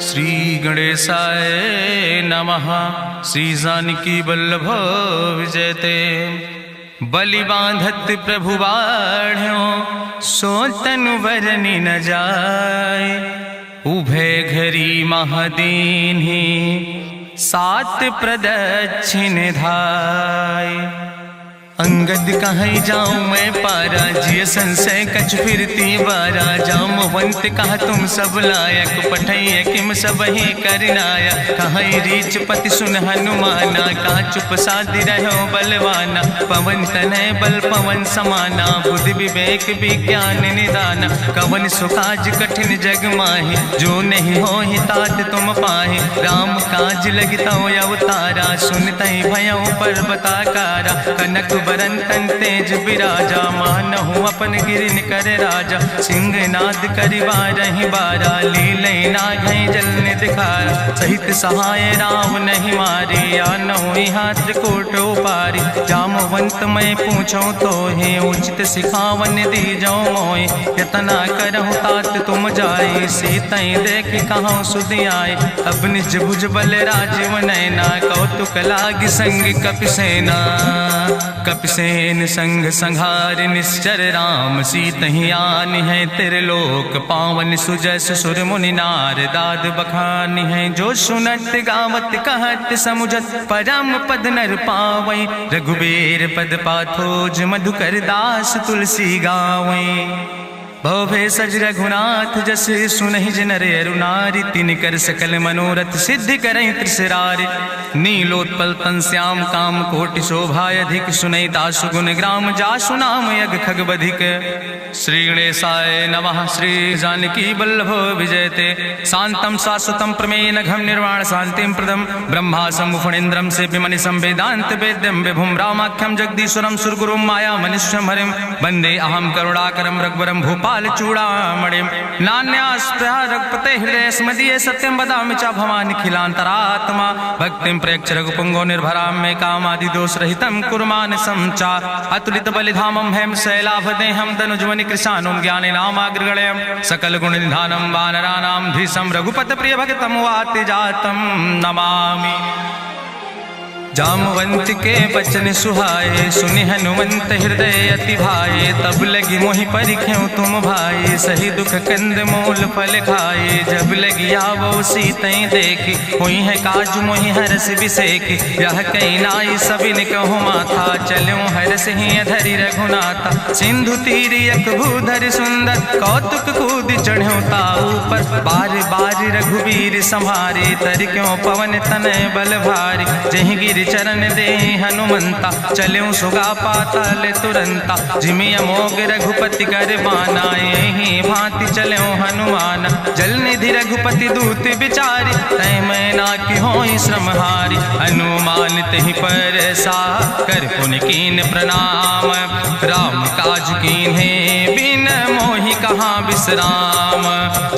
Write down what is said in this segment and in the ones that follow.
श्री गणेशाय नमः। श्री जानकी वल्लभ विजयते। बलि बांधत प्रभु बाढ़ो सो तनु बरनि न जाय। उभय घरी महादीन्हि सात प्रदक्षिण धाय। अंगद कहीं जाऊं मैं पारा जिय संशय कछ फिरती बारा। जामवंत कहा तुम सब लायक पठैय किम सब ही करनाया। कहीं रीच पति सुन हनुमाना कहा चुप साधि रहो बलवाना। पवन तनय बल पवन समाना बुद्धि विवेक विज्ञान निदाना। कवन सुकाज कठिन जग माहि जो नहीं हो ही तात तुम पाहि। राम काज लगितो अवतारा सुनतहि भयउ पर्वताकारा। कनक बरन तन तेज बिराजा मानहु अपन गिरिन कर राजा। सिंह नाद करिवारहि बारा लीलै नागहि जल निधिखारा। सहित सहाय राम नहीं मारे आनहु यहाँ त्रिकूट उपारी। जामवंत मैं पूछो तो हे उचित सिखावन दीजो मोय। यतना करहु तात तुम जाए सीतई देख कहूँ सुधि आए। अब निज भुज बल राजीव नैना कौतुक लाग संग कपिसेना। कपिसेन संग संहार निश्चर राम सीतहि आनि है त्रिलोक पावन। सुजस सुर मुनि नार दाद बखानि है। जो सुनत गावत कहत समुझत परम पद नर पावै। रघुबीर पद पाथोज मधुकर दास तुलसी गावै। भवभय सज रघुनाथ जस सुनहि जिनर अरुनारि। तिन कर सकल मनोरथ सिद्धि करहि त्रिसरारि। नीलोत्पल तन श्याम काम कोटि शोभा अधिक। सुनहि दासु गुण ग्राम जासु नाम यज्ञ खग बधिक। श्री गणेशाय नमः। श्री जानकी वल्लभ विजयते। शांतम शाश्वतम प्रमेयन घम निर्वाण शांतिम प्रदम। ब्रह्मा शंभु फणीन्द्रम सेव्यमणि संवेदांत वेद्यम विभुम रामाख्यम जगदीश्वरम सुरगुरुम माया मनुष्यम हरिम। वंदे अहम करुणाकरम रघुवरम भूपाल चूड़ामणिम। नान्यास्पृहा रघुपते हृदय स्मदीय सत्यम वदामि च भवानिखिलांतरात्मा। भक्तिम प्रयच्छ रघुपुंगो निर्भराम मे कामादि दोष रहितम कुर्मान समचा। अतुलित बलिधामम हेम शैलाभदेहम दनुजवनि कृशानुम ज्ञानि नामाग्रगण्यम। सकल गुण निधानम वानराणाम धीसम रघुपत प्रिय भगतम वाति जातम नमामि। जामवंत के बचन सुहाए सुनि हनुमंत हृदय अति भाए। तब लगी मोहि परिख्यो तुम भाई सही दुख कंद मूल फल खाए। जब लगी आवो सीतई देखी हुई है काज मोहि हरस बिसेखी। यह कई नाई सबिन कहु माथा चलो हरस ही धरि रघुनाथा। सिंधु तीर यक भूधर सुंदर कौतुक कूद चढ़ो ताऊ पर। बार बार रघुबीर संहारे तर क्यों पवन तनय बल भारी। जहि गिर चरण दे हनुमंता चलो सुगा पाताल तुरंता। जिमि अमोघ रघुपति कर बाना यही भांति चलो हनुमाना। जल निधि रघुपति दूत बिचारी तय मैना की होई श्रमहारी। हनुमान तहि पर सा कर पुनि कीन प्रणाम। राम काज कीन्हे बिन मोहि कहाँ विश्राम।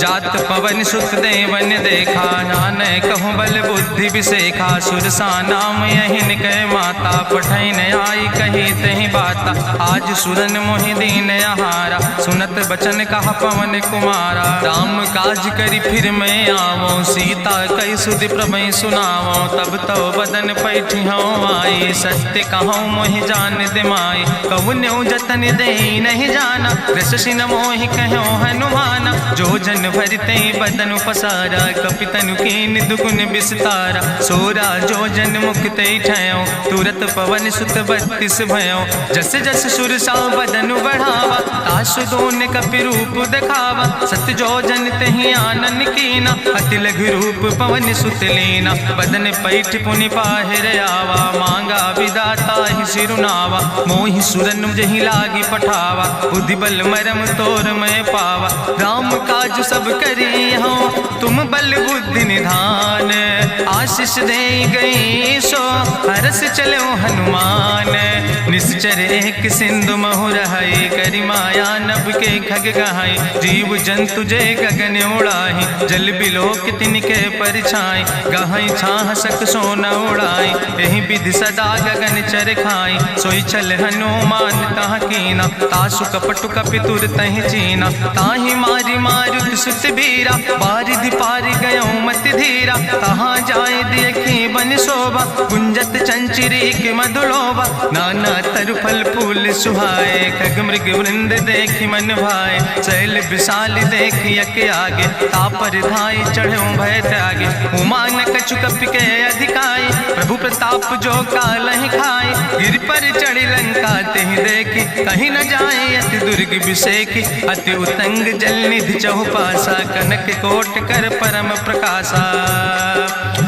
जात पवन सुत देवन देखा नानय कहूँ बल बुद्धि विसेखा। सुरसा नाम यहिन कह माता पठैन आई कही तहि बाता। आज सुरन मोहि दीन आहारा सुनत बचन कहा पवन कुमारा। राम काज करी फिर मैं आवो सीता कई सुधि प्रभु सुनावो। तब तो बदन पैठी हूँ आई सत्य कहूँ मोहि जान दिमाई। कहुन्यु जतन दे नहीं जाना रससिन मोहि कहो हनुमाना। जो जन भरते बदन पसारा कपितनु कीन दुगुन विस्तारा। सोरा जो जन मुक्ते ठयो तुरत पवन सुत 32 भयो। जस जस सुरसा बदन बढ़ावा तासु दोन कपि रूप दिखावा। सत्य जो जन तहि आनन कीना अति लघु रूप पवन सुत लीना। बदन पैठ पुनि पाहिर आवा मांगा विदाता ही सिरुनावा। मोहि सुरन जहि लागी पठावा बुद्धि बल मरम तोर मैं पावा। राम काज सब करी हो तुम बल बुद्धि निधान। आशीष दे गई सो हरस चलो हनुमान। निश्चर एक सिंधु महुर हई करी माया नभ के खग गहाई। जीव जंतु जे गगन उड़ाही जल बिलोक तिनके परछाई। गहाई छाह सक सोन उड़ाई यही विधि सदा गगन चर खाई। सोई चल हनुमान तह कीना तासु कपटु कपितुर तहि चीना। ताहि मारी मारुत सुत बीरा बारिधि पारि गयो मत धीरा। तहाँ जाय देखी बन शोभा गुंजत चंचिरीक मधुलोभा। नाना तरु फल फूल सुहाए खग मृग वृंद देखी मन भाए। शैल विशाल देखी यके आगे तापर धाई चढ़ो भय त्यागे। उमान कछु कपि के अधिकाई प्रभु प्रताप जो कालहि खाई। गिर पर चढ़ी लंका तेहि देखी कहीं न जाए अति दुर्ग विषेखी। अति उतंग जल निधि चहुपासा कनक कोट कर परम प्रकाशा।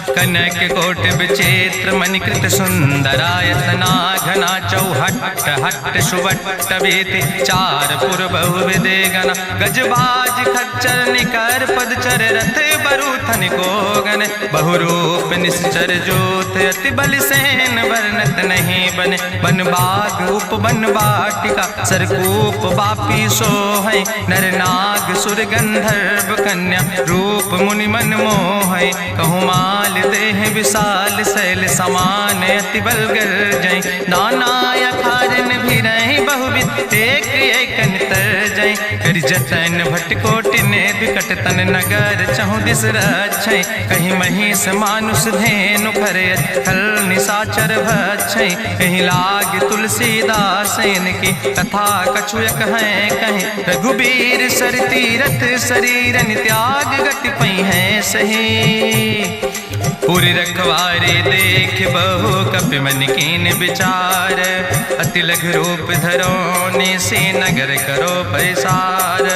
कनक कोट विचित्र मणिकृत सुंदरायतना घना चौहट्ट हट्ट सुवट्ट वेति। चार पुर बहुविधे गण गजबाज खच्चर निकर पदचर रथ बरूथन को गण। बहुरूप निश्चर जोत अति बल सेन वर्णत नहीं बने। बन बाग उप बन बाटिका सरकूप बापी सोहै। नर नाग सुर गंधर्व कन्या रूप मुनि मन मोहै। कहूँ माल देह विशाल शैल समान अति बल गर्जै। नाना अखारन भी रही बहुविध एक एक नितर जै। कर जतन भटकोटि ने विकट तन नगर चहु दिस रक्षै। कहीं महिष मानुष धेनु खरे खल निशाचर भक्षै। कहीं लाग तुलसीदास की कथा कछुयक है कहीं। रघुबीर सर तीरथ शरीरन त्याग गति पई है सही। पुरि रखवारे देख बहु कपि मन कीन विचार। अति लघु रूप धरो ने से नगर करो पैसार।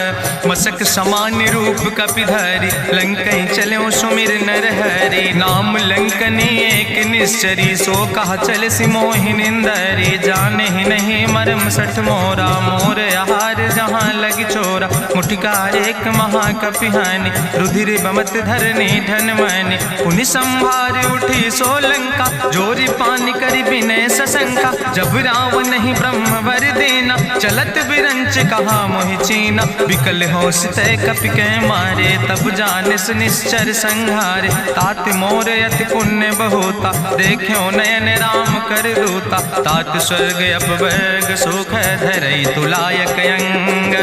मसक समान रूप कपि धरि लंकई चलो सुमिर नर हरि। नाम लंकनी एक निश्चरी सो कहा चल सि मोहि निंदरी। जाने ही नहीं मरम सठ मोरा मोर आहार जहाँ लग चोरा। मुठिकार एक महाकपि हानि रुधिर बमत धरनी धन मनि। पुनि संभार उठी सोलंका जोरी पानी करी विनय सशंका। जब रावण नहीं ब्रह्म वर देना चलत बिरंच कहा मोहि चीना। विकल होश तय कपि के मारे तब जानिस निश्चर संहारे। तात मोर अति पुण्य बहुता देखो नयन राम कर दूता। तात स्वर्ग अपवर्ग सुख धरई तुलायक अंग।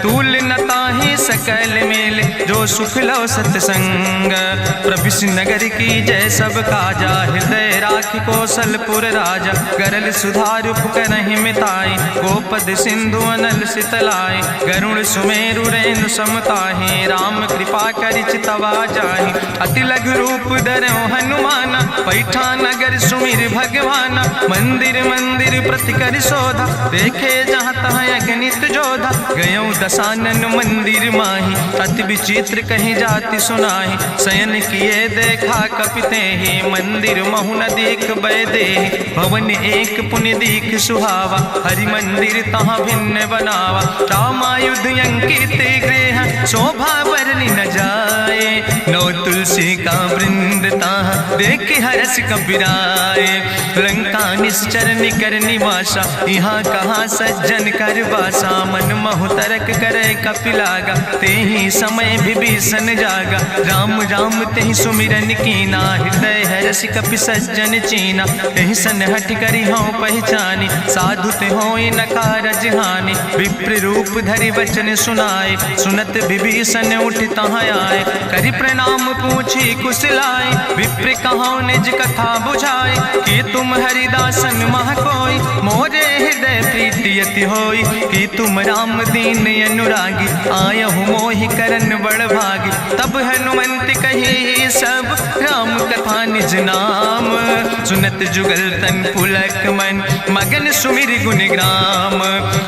तूल न ताहि सकल मेल जो सुख लो सत्संग। प्रभिस नगर की जय सब काजा हृदय राखि कौशलपुर राजा। गरल सुधार उपकरहि मिताई गोपद सिंधु अनल सितलाई। गरुण सुमेरु रेणु समताहि राम कृपा करि चितवा जाहि। अति लघु रूप धरो हनुमाना पैठा नगर सुमिर भगवाना। मंदिर मंदिर प्रति कर शोधा देखे जहाँ तहाँ अगणित जोधा। गयो दशानन मंदिर माही अति विचित्र कहीं जाति सुनाही। शयन किए देखा कपिते ही मंदिर महु न देख बैदे। भवन एक पुण्य दीख सुहावा हरि मंदिर तहाँ भिन्न बनावा। रामायुध अंकित गृह शोभा वर्णि न जाए। नौ तुलसी का वृंद तहाँ देख हरस कबीराए। लंका निश्चर निकर निवासा यहाँ कहाँ सज्जन कर वासा। मन महु तरक करे कपिलागा ते ही समय विभीषण जागा। राम राम तेहि सुमिरन कीना हृदय हरस कपि सज्जन चीना। एहि सन हठ करि हूँ पहचानी साधु ते होई न कारज हानि। विप्र रूप धरि वचन सुनाए सुनत विभीषण उठ तहाँ आए। करि प्रणाम पूछी कुशलाए विप्र कहाँ निज कथा बुझाए। कि तुम हरिदासन मह कोई मोरे हृदय प्रीति अति होई। कि तुम राम दीन अनुरागी आयहु मोहि करन बड़ भागी। तब हनुमंत कही सब राम कथा निज नाम। सुनत जुगल तन पुलक मन मगन सुमिर गुण ग्राम।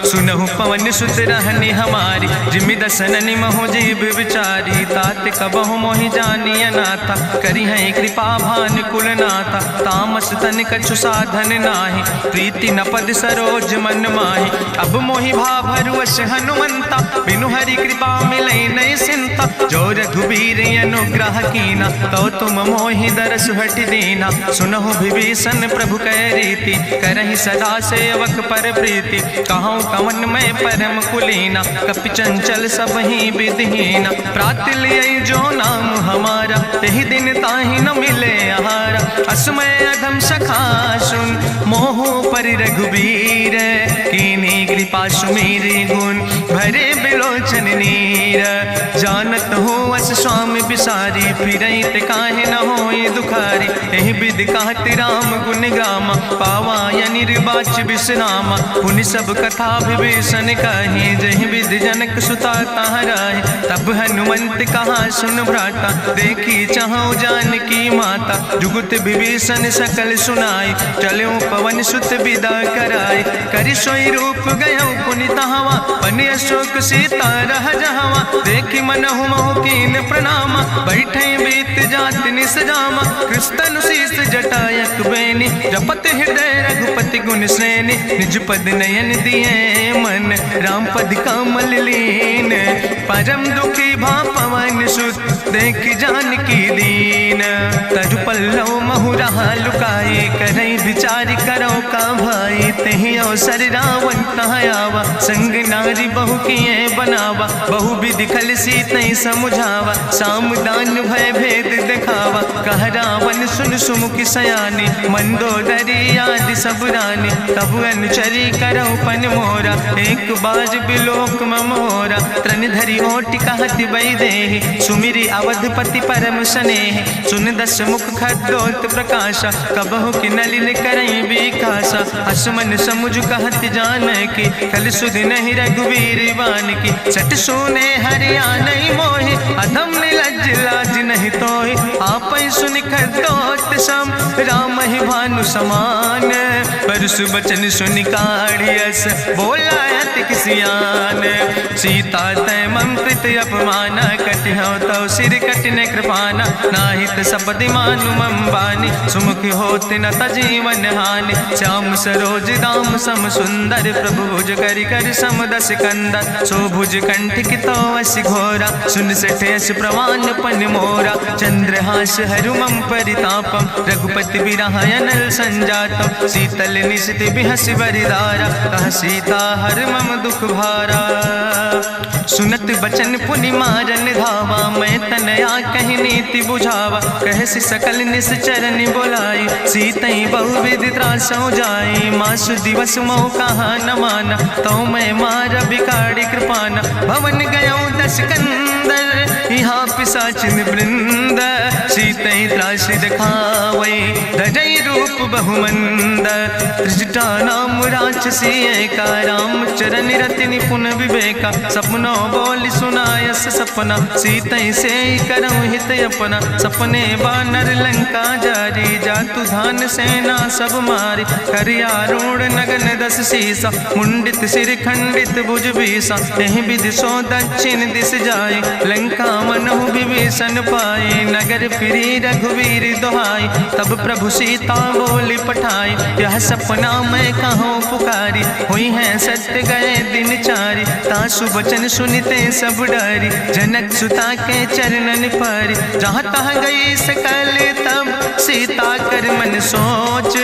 सुनहु पवन सुत रहनी हमारी जिमि दसननि महो जीव विचारी। तात कबहु मोहि जानी अनाथा करी है कृपा भान कुल नाथा। तामस तन कछु साधन नाही प्रीति न पद सरोज मन माही। अब मोहि भाभरुवश हनुमंता बिनु हरि कृपा मिलै नहीं सिंता। जो रघुबीर अनुग्रह कीना तो तुम मोहि मोहि दरस हटि दीना। सुनहु विभीषण प्रभु कै रीति, करहि सदा सेवक पर प्रीति। कहूँ कवन में परम कुलीना, कपि चंचल सब ही विधिहीना। प्रात लिये जो नाम हमारा, यही दिन ताहि न मिले आहारा। असमय अधम सखा सुन, मोह परि रघुबीर। कीन्ही कृपा सुमीरि गुण, भरे बिलोचन नीर। जानत हो अस स्वामी बिसारी, फिरहि ते काहे न होई दुखारी। एहि विधि कहत राम गुण गामा, पावा निर्वाच विश्रामा। पुनि सब कथा विभीषण कही, जहि विधि जनक सुता कहाँ रहे। तब हनुमंत कहा सुन भ्राता, देखी चाहूँ जानकी माता। जुगुत विभीषण सकल सुनाई, चलो पवन सुत विदा कराई। करि सोई रूप गयो पुनि तहवा, बनि अशोक सीता रह जहवा। देखी मनहु मोह कीन प्रणामा, बैठे बीत जात निस जामा। कृष्ण शीस जटायक बेनी, जपत हृदय रघुपति गुण श्रेणी। निज पद नयन दिए मन, राम पद कमल लीन। परम दुखी भा पवन सुत, देख जानकी दीन। तरु पल्लव महु रहा लुकाई, करई विचार करो का भाई। तेहि अवसर रावण तहाँ आवा, संग नारी बहु किए बनावा। बहु विधि खल सीतहि समुझावा, साम दान भय भेद दिखावा। कह रावण सुन सुमुखि सयानी, मंदोदरी आदि सब रानी। तब अनुचरी करौ पन मोरा, एक बाज बिलोक ममोरा। त्रन धरि ओट कहत वैदेही, सुमिरि अवधपति परम स्नेह। सुन दस मुख खद्योत प्रकाशा, कबहु कि नलिन करई विकासा। असमन समुझ कहत जानकी, कल सुध नहीं रघुवीर बान की। सट सुने हरियाणई मोहि, अधम निलज्ज लाज नहीं तोहि। आपै सुनि खद्योत सम, राम ही भानु समान। परसु बचन सुनि काढ़ियस, बोला अति किसियान। सीता तै मम कृत अपमाना, कटिहौ तौ सिर कटिन कृपाना। नाहित सपदि मानु मम बानी, सुमुख होत न तजीवन हानि। श्याम सरोज दाम सम सुंदर, प्रभु भुज करि कर सम दस कंदर। सो भुज कंठ कितो अस घोरा, सुन सठ यस प्रवान पन मोरा। चंद्रहास हरु मम परितापम, रघुपति बिरह अनल संजातम। शीतल निशित बिहसि बरिदारा, कह सीता हर मम दुख भारा। सुनत बचन पुनि मारन धावा, मैं तनया कहि नीति बुझावा। कहसि सकल निश्चरनि बोलाई, सीतई बहुविधि त्रासौ जाई। मासु दिवस मोह कहा न माना, तो मैं मार बिगाड़ी कृपाना। भवन गयो दस कंदर, यहाँ पिशाचिन वृंद। सीतई त्रास दिखावै, धजई रूप बहुमंद। त्रिजटा नाम राक्षसी एका, राम चरण रति निपुण विवेका। सपनो बोल सुनायस सपना, सीतई से करऊँ हित अपना। सपने बानर लंका जारी, जातु धान सेना सब मारी। करियारूढ़ नगन दस सीसा, मुंडित सिर खंडित भुज बीसा। यही विधि सो दक्षिण दिस जाए, लंका मनहु विभीषण पाए। नगर फिरी रघुवीर दुहाई, तब प्रभु सीता बोली पठाई। यह सपना मैं कहूँ पुकारी, हुई है सत्य गए दिन चारी। तासु वचन सुनते सब डरी, जनक सुता के चरणन पर। जहाँ तहाँ गई सकल तब, सीता कर मन सोच।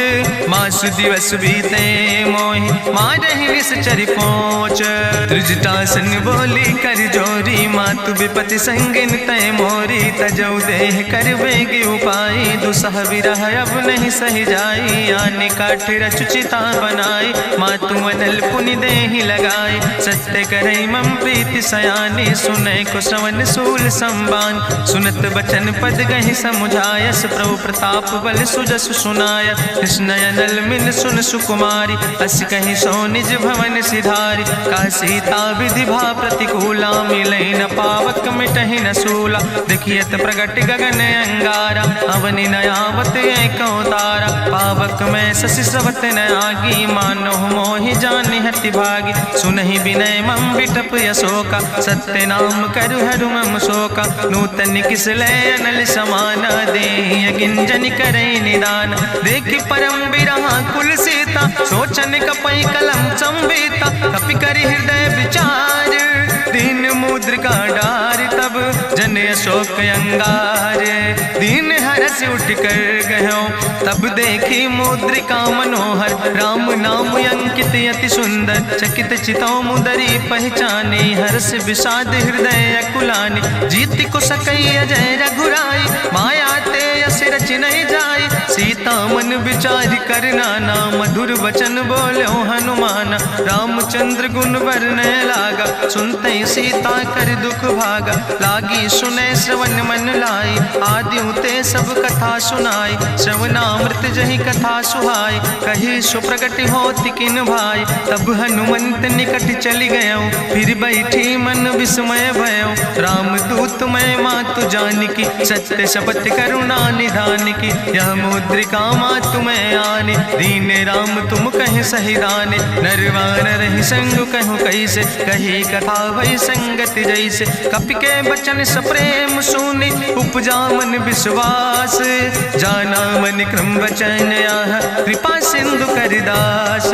मासु दिवस बीते मोहि, मारहि निश्चर पहुँच। त्रिजटासन बोली कर जोरी, मातु विपति संगिन तय मोरी। तजौ देह कर बेग उपाय, दुसह विरह अब नहीं सही जाई। आने काठ रचुचिता बनाई, मातु अनल पुनि देहि लगाई। सत्य करई मम प्रीति सयानी, सुनै को श्रवण सूल संबान। सुनत बचन पद गहि समुझायस, प्रभु प्रताप बल सुजस सुनाय। कृष्ण अनल मिल सुन सुकुमारी, अस कहि सो निज भवन सिधारी। का सीता विधि भा प्रतिकूला, मिलै न पावक मिटहि न सूला। देखियत प्रगट गगन अंगारा, अवनि न आवत एक तारा। पावक में शशि स्रवत न आगी, मानो मोहि जानि हति भागी। सुनहि विनय मम विटप यशोका, सत्य नाम करु हरु मम शोका। नूतन किस लय अनल समाना, देहि अगिंजन करई निदान। देखि परम बिरहा कुल सीता, सोचन कपई कलम संवेता। कपि करि हृदय विचार, दीन मुद्रिका डार तब जन अशोक अंगार। दीन हरस उठ कर गयो तब देखी मुद्रिका मनोहर। राम नाम अंकित अति सुंदर चकित चितौ मुदरी पहचानी। हर्ष विषाद हृदय अकुलानी जीत को सकई अजय रघुराई। माया ते यस रच नहीं जाई सीता मन विचार कर नाना। मधुर वचन बोलो हनुमाना रामचंद्र गुण वर्णय लागा। सुनते सीता कर दुख भागा लागी सुने श्रवण मन लाई। आदिउ ते सब कथा सुनाई श्रवणामृत जहि कथा सुहाई। कही सुप्रगट होति किन भाई तब हनुमंत निकट चली गयो। फिर बैठी मन विस्मय भयो राम दूत मैं मातु जानकी। सत्य शपथ करुणा निधान की यह मुद्रिका मातु मैं आनी। दीन राम तुम कहे सही दाने नरवान रही संग कहूँ कैसे। कही कथा वही संगत जैसे कपि के बचन सप्रेम सुनी। उपजा मन विश्वास जाना मन क्रम वचन आह। कृपा सिंधु करिदास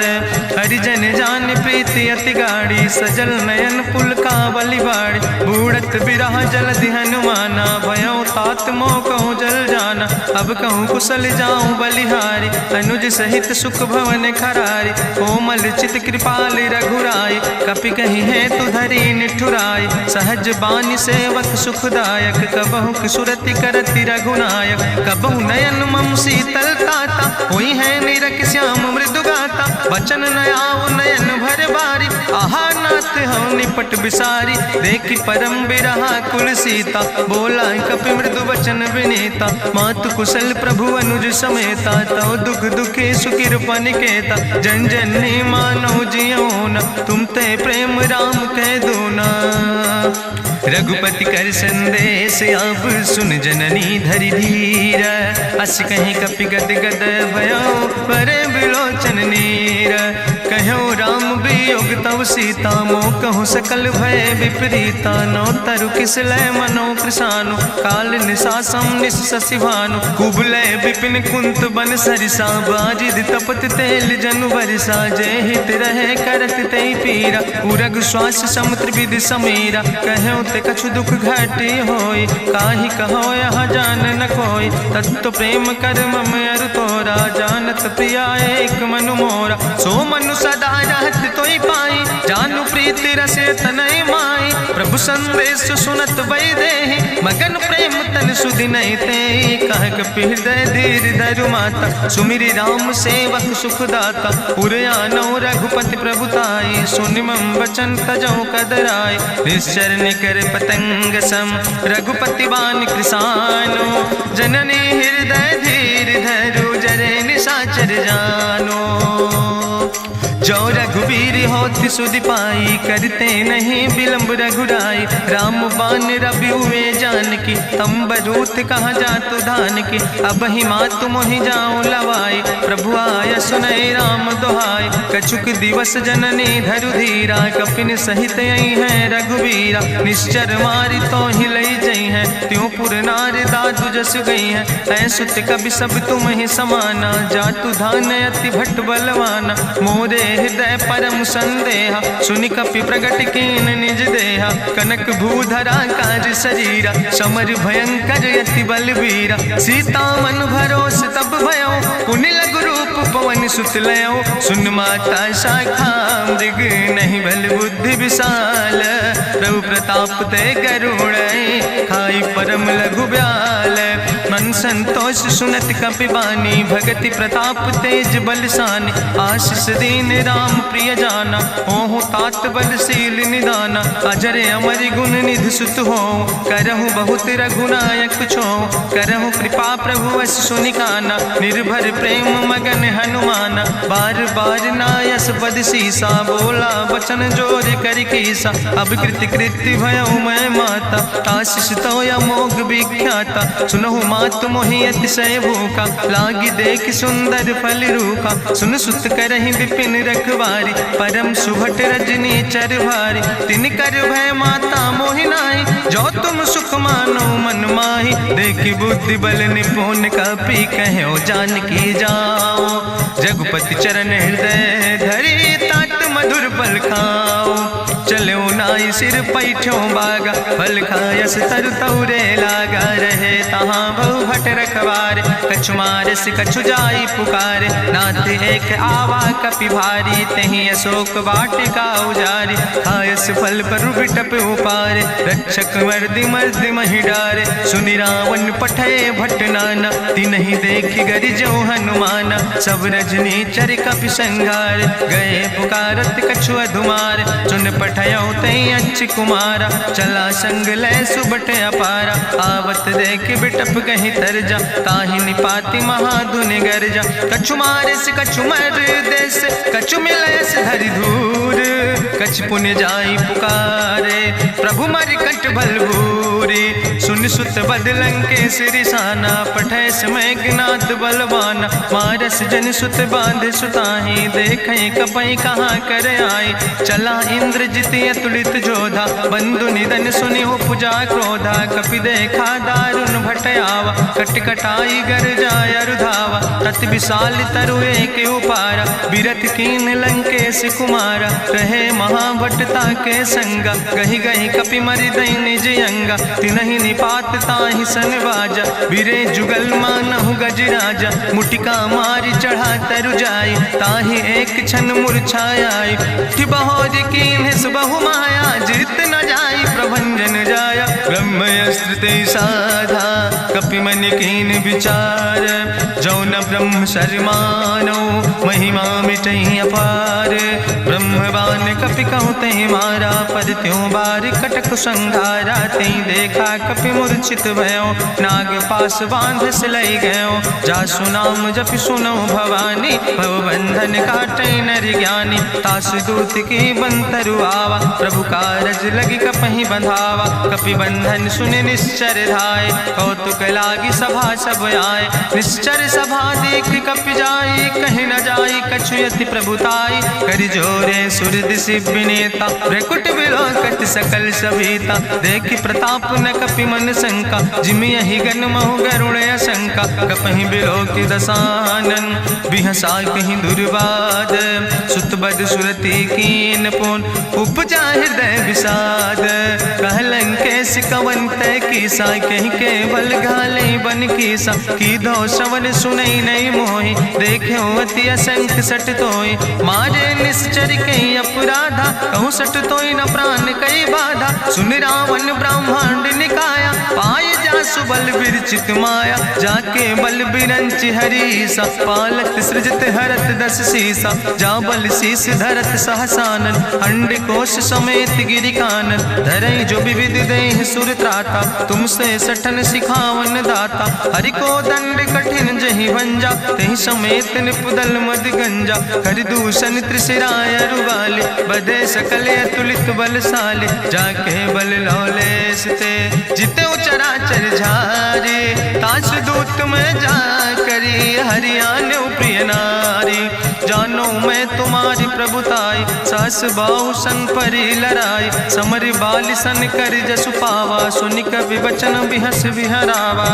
हरिजन जान प्रीति अति गाड़ी। सजल नयन पुलकावली बाड़ी बूढ़त बिरह जलधि हनुमाना। भयो तात मोह कहूँ जल जाना अब कहूँ कुशल जाऊँ बलिहारी। अनुज सहित सुख भवन खरारी कोमल चित कृपाल रघुराई। कपि कही है तु धरी निठुराई सहज बानी सेवक सुखदायक। कबहु सुरति करति रघुनायक कबहु नयन मम शीतल ताता। हुई है निरख श्याम मृदु गाता वचन नयाव नयन भर बारी। आहा नाथ हम निपट बिसारी देखी परम बिरहा कुल सीता। बोला कपि मृदु वचन विनीता मातु कुशल प्रभु अनुज समेता। तव दुख दुखी सुखिर पनिकेता जन जननी मानो जियोना। तुम ते प्रेम राम कह दूना। रघुपति कर संदेश अब सुन जननी धरि धीर। अस कहीं कपि गद गद भयो परे बिलोचन नीर। कहो राम वियोग तव सीता मोह कहूँ सकल भय विपरीता। नो तरु किस लय मनो कृषानु काल निशासम निशि भानु। कुबलय विपिन कुंत बन सरिसा बाजिद तपत तेल जनु बरिसा। जय हित रहे करत ते पीरा उरग श्वास समुद्र विधि समीरा। कहो ते कछु दुख घाटी होई काहि कहो यह जान न कोई। तत्व प्रेम कर मम अरु तोरा जानत प्रिया एक मनु मोरा। सो मनु सदा रहत तोई पाई जानु प्रीति रसे तनय माई। प्रभु संदेश सुनत वै देहि मगन प्रेम तन सुधि नहीं ते। कह कपि हृदय धीर धरु माता सुमिरि राम सेवक सुखदाता। पुरयानो रघुपति प्रभुताई सुनि मम वचन तजौ कदराय। निश्चर निकर पतंग सम रघुपति बान कृसानो। जननी हृदय धीर धरु जरे निशाचर जानो। जो रघुवीर होति सुधि पाई करते नहीं विलंब रघुराई। राम बान रवि हुए जानकी तम्बरूत कहाँ जातु धान की। अब ही मातु मोहि जाऊँ लवाई प्रभु आय सुनय राम दुहाई। कछुक दिवस जननी धरु धीरा कपिन सहित यही है रघुवीरा। निश्चर मारी तो ही लई जई है त्यों पुर नार दादु जस गई है। ऐसुत कभी सब तुम ही समाना जातु धान अति भट बलवाना। मोरे हृदय परम संदेहा सुनि कपि प्रगट कीन निज देहा। कनक भूधरा काज शरीरा समर भयंकर यति बलवीरा। सीता मन भरोस तब भयो पुनि लघु रूप पवन सुत लयो। सुन माता शाखा मृग नहीं बल बुद्धि विशाल। प्रभु प्रताप ते करुण खाई परम लघु ब्याल। मन संतोष सुनत कपि बानी भगति प्रताप तेज बलसानी। आशीष दीन राम प्रिय जाना ओहु तात बलशील निदाना। अजर अमर गुण निधि सुत हो करहु बहुत रघुनायक छो। करहु कृपा प्रभु अस सुनिकाना निर्भर प्रेम मगन हनुमाना। बार बार नायस पद सीसा बोला वचन जोर कर कीसा। अब कृति कृति भयो मैं माता आशीष तो अमोघ विख्याता। सुनहु मातु मोहि अतिशय भूखा लागी देख सुंदर फल रूखा। सुन सुत करहि विपिन रखवारी परम सुभट रजनी चर भारी। तिन कर भय माता मोहि नाहि जो तुम सुख मानो मन माहि। देखि बुद्धि बल निपुण कपि कहो जानकी जाओ। रघुपति चरण हृदय धरि तात मधुर पल खाओ। चलो नाई सिर पैठो बागा, फल खायस तरु तौरे लागा, रहे तहाँ बहु भट रखवार, कछु मारस कछु जाई पुकार, नाथ एक आवा कपि भारी, तहीं अशोक वाटिका उजारी, खायस फल पर बिटप उपार, रक्षक मर्दि मर्दि महि डारे, सुनि रावण पठय भट नाना, तिन्हि देखि गरिजो हनुमाना, सब रजनी चर कपि संघार, गए पुकारत कछु अधुमार, चुन पठयो तई अच्छ कुमारा, चला संग लय सुबट अपारा, आवत देख बिटप कहीं तरजा, ताहि निपाति महाधुनि गर्जा, कछु मारिस कछु मर देस, कछु मिलयस धरि धूर, कछ पुण्य जाई पुकारे, प्रभु मरि कंठ बलभूरी, सुन सुत बदलं के सिरिसाना, पठय समय ज्ञात बलवाना, मारस जन सुत बांध सुताही, देखें कपई कहाँ कर आई, चला इंद्रजित अतुलित जोधा, बंधु निधन सुनि उपजा क्रोधा, कपि देखा दारुण भटयावा, कट कटाई गर जाय रुधावा, तत विशाल तरु एक उपारा, बिरत कीन लंकेश कुमारा, रहे महाभटता के संगा, गही गही कपि मरि दई निज अंगा, तिनहि निपात ताहि सन बाजा, बिरे जुगल मानहु गजराजा, मुटिका मारी चढ़ा तरु जाई, ताहि एक क्षण मूर्छाई, बहोज कीन्हिस बहु माया, जीत न जाई प्रभंजन जाया, ब्रह्मयस्त्र ते साधा, कपि मन कीन विचार, जौन ब्रह्म शर्मानो, महिमा मिटई अपार, ब्रह्मवान कपि कहु तहि मारा, पद त्यों बार कटक संघारा, तई देखा कपि मूर्छित भयो, नाग पास बांध सिलई गयो, जासु नाम जपि सुनो भवानी, भव बंधन काटई नर ज्ञानी, तासु दूत की बंतरु आवा, प्रभु कारज लगी कपहि बंधावा, कपि बंधन सुनि निश्चर धाय, कौतुक लागी सभा सब आए, निश्चर सभा देख कपि जाई, कहीं न जाई कछु यति प्रभुताई, करि जोरे सुर दिसि विनेता, भ्रकुट विलोकत सकल सभीता, देखि प्रताप न कपि मन शंका, जिमि यहि गन महु गरुण शंका, कपहि बिलोकि दसानन, बिहसा कहीं दुर्वाद, सुतबद सुरति कीन पुन, उपजा हृदय विषाद, कहलन केस कवन तय कीसा, कहीं केवल घाले बन कीसा, की दो श्रवण सुनई नहीं मोहि, देख्यो अति असंख्य सट तोय, मारे निश्चर कई अपराधा, कहूँ सट तोय न प्राण कई बाधा, सुन रावण ब्रह्मांड निकाया, पाए जासु बल विरचित माया, जाके बल बिरंच हरीसा, पालत सृजत हरत दस सीसा, जा बल शीस धरत सहसानन, अंड कोश समेत गिरि कानन, धरई जो विविध देह सुर त्राता, तुमसे सठन सिखावन दाता, हरि को दंड कठिन जहि भंजा, तहि समेत निपुदल मद गंजा, हरि दूषण त्रिशिराय रुवाले, बधे सकल अतुलित बलशाले, जाके बल लौलेस ते, जिते चराचर झारे, ताश दूत में जा करी, हरियाण प्रिय नारी, जानो मैं तुम्हारी प्रभुताई, सास बाहु संग परी लड़ाई, समर बाल सन कर जसु पावा, सुनि कवि वचन बिहस बिहरावा,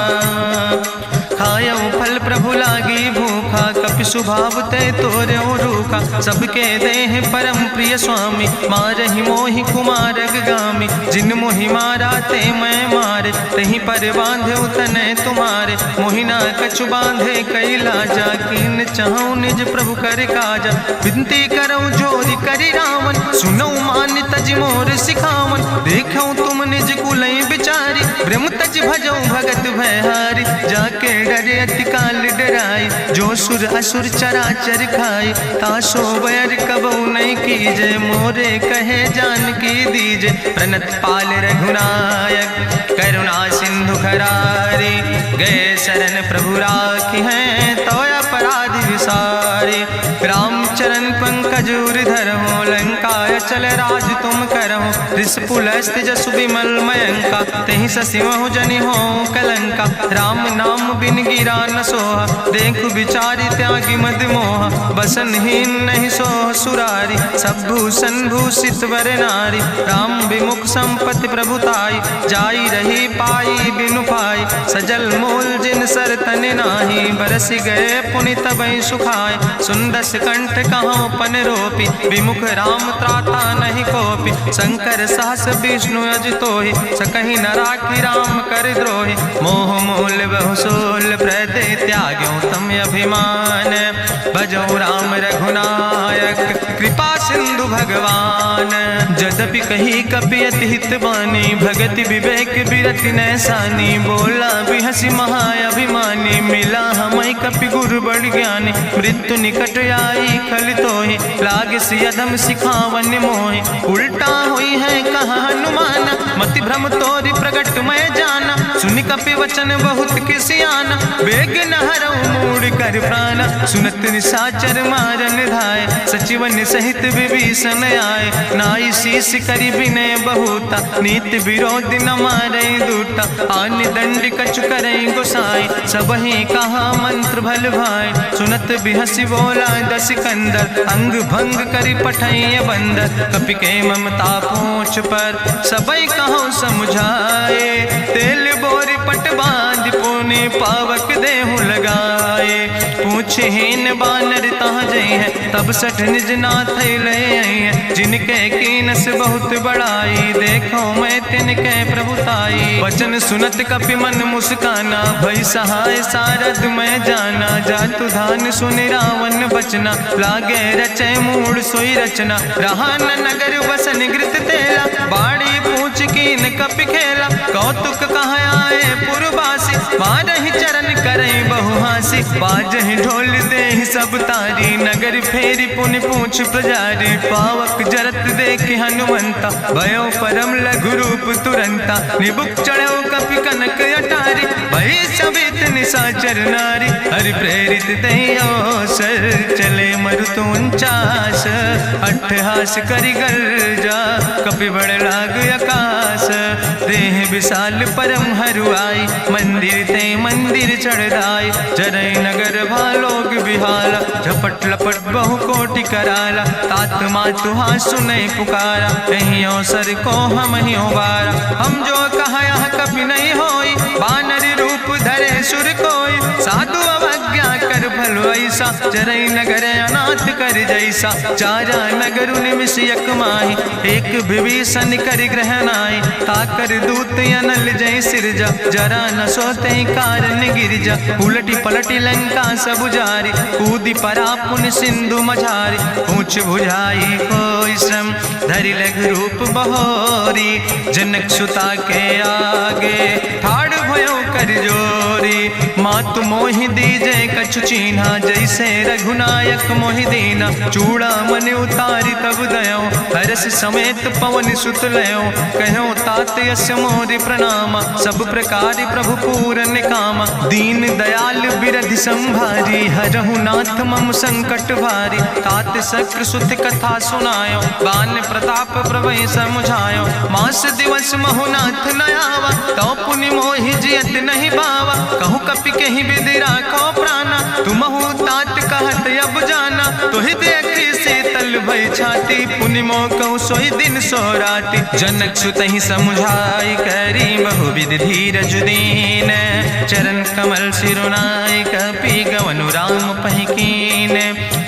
खायो फल प्रभु लागी भूखा, कपि सुभाव ते तोर्यो रूखा, सबके देह परम प्रिय स्वामी, मारहि मोहि कुमारग गामी, जिन मोहि मारा ते मैं मारे, तहीं पर बांधे तने तुम्हारे, मोहिना कछु बांधे कैलाजा, कीन चाहूं निज प्रभु कर काजा, विनती करऊं जोरि करि रावण, सुनऊ मान तज मोर सिखावन, देखऊं तुम निज कुलई बिचारी, ब्रह्म तज भजऊं भगत भयहारी, जाके डरे अति काल डराई, जो सुर असुर चराचर खाई, तासो बैर कबऊ नहीं कीजे, मोरे कहे जान की दीजे, प्रणत पाल रघुनायक, करुणा सिंधु खरारी, गए शरण प्रभु राखी हैं, तो अपराध विसारी, रामचरण पंकज उर धरहु, लंकाय चल राज तुम करहु, रिसपुलस्त जसु विमल मयंका, तहि ससिमहु जनि हो कलंका, राम नाम बिन गिरा न सोहा, देखु बिचारी त्यागी मद मोहा, बसनहीन नहीं सोह सुरारी, सब भूषण भूषित वर नारी, राम विमुख संपत्ति प्रभुताई, जाई रही पाई बिनु पाई, सजल मूल जिन सर तन नाही, बरस गए पुनि तबहि सुखाए। सुंदस कंठ कहाँ पन रोपी, विमुख राम त्राता नहीं कोपी। शंकर सहस विष्णु अज तोहि, सकहि न राखी राम कर द्रोहि। मोह मूल बहुसूल प्रदे त्याग्यो तम अभिमान। भजो राम रघुनायक कृपा सिंधु भगवान। यद्यपि कही कपि अति हित बानी, भगति विवेक बिरति नैसानी। बोला बिहसी महाअभिमानी, मिला हमई कपि गुरु बड़ ज्ञानी। मृत्यु निकट आई खल तोहि, लागे सियधम सिखावन मोहि। उल्टा हुई है कहा हनुमान, मति भ्रम तोरि प्रगट मैं जाना। सुनि कपि वचन बहुत किसियाना, बेग न हरऊ मूढ़ कर प्राण। सुनत निशाचर मारन धाय, सचिवन सहित विभीषण आए। नाई शीस करि विनय बहुता, नीति विरोध न मारै दूता। आन दंड कछु करै गोसाई, सबहि कहा मंत्र भल भाई। सुनत बिहसी बोला दस कंदर, अंग भंग करि पठैय बंदर। कपि के ममता पूछ पर, सबई कहो समुझाए। तेल बोरी पट बांध पुनि पावक देहु लगाए। पूछहीन बानर तहाँ जई है, तब सठ निज नाथ ले आई है। जिनके कीनस बहुत बड़ाई, देखो मैं तिनके प्रभुताई। वचन सुनत कपि मन मुस्काना, भई सहाय सारद मैं जाना। जातु धान सुनि रावण बचना, लागे रचै मूढ़ सोई रचना। रहा न नगर बसन घृत तेला, बाड़ी पूछ कीन कपि खेला। कौतुक कहाँ आए पुरवासी, मारहि चरण करई बहुहासी। बाजहि ढोल देहि सब तारी, नगर फेरी पुनि पूछ पुजारी। पावक जरत देखि हनुमंता, भयो परम लघु रूप तुरंता। निबुक चढ़ो कपि कनक अटारी, भई सबित निशाचर नारी। हरि प्रेरित तहि अवसर, चले मरुत 49। अट्ठहास करि गर्जा, कपि बड़ लाग आकाश। देह विशाल परम हरुआई, मंदिर ते मंदिर चढ़ाई। जरै नगर भालोग बिहाला, झपट लपट बहु कोटि कराला। तात मातु हाँ सुनै पुकारा, एहि अवसर को हम ही बारा। हम जो कहा यहाँ कपि नहीं होई, बानर रूप धरे सुर कोई। साधु अवज्ञा कर फल ऐसा, जरै नगर अनाथ कर जैसा। चारा नगर निमिष यक माही, एक विभीषण कर ग्रह नाई। ताकर दूत अनल जय सिरजा, जरा न सोते कारण गिरजा। उलटी पलटी लंका सब जारी, कूदी परा पुन सिंधु मझारी। पूछ बुझाई कोई श्रम, धरि लघु रूप बहोरी। जनक सुता के आगे, ठाड़ भयो कर जोरी। मातु मोहि दीजे कछु चीन्हा, जैसे रघुनायक मोहि दीना। चूड़ा मन उतारी तब दयो, हरस समेत पवन सुत लयो। कहो तात यस मोरि प्रणामा, सब प्रकार प्रभु पूरन कामा। दीन दयाल बिरधि संभारी, हरहु नाथ मम संकट भारी। तात शक्र सुत कथा सुनायो, बान प्रताप प्रभय समुझायो। मास दिवस महु नाथ न आवा, तो पुनि मोहि जियत नहीं बावा। कहु कपि कहि विधि राखो प्राणा, तुमहु तात कहत अब जाना। तोहि देखी शीतल भई छाती, पुनि मोह कहु सोई दिन सो राति। जनक सुतहि समुझाई, करी बहुविधि धीरज दीन। चरण कमल सिरुनाई, कपि गवनु राम पहि कीन।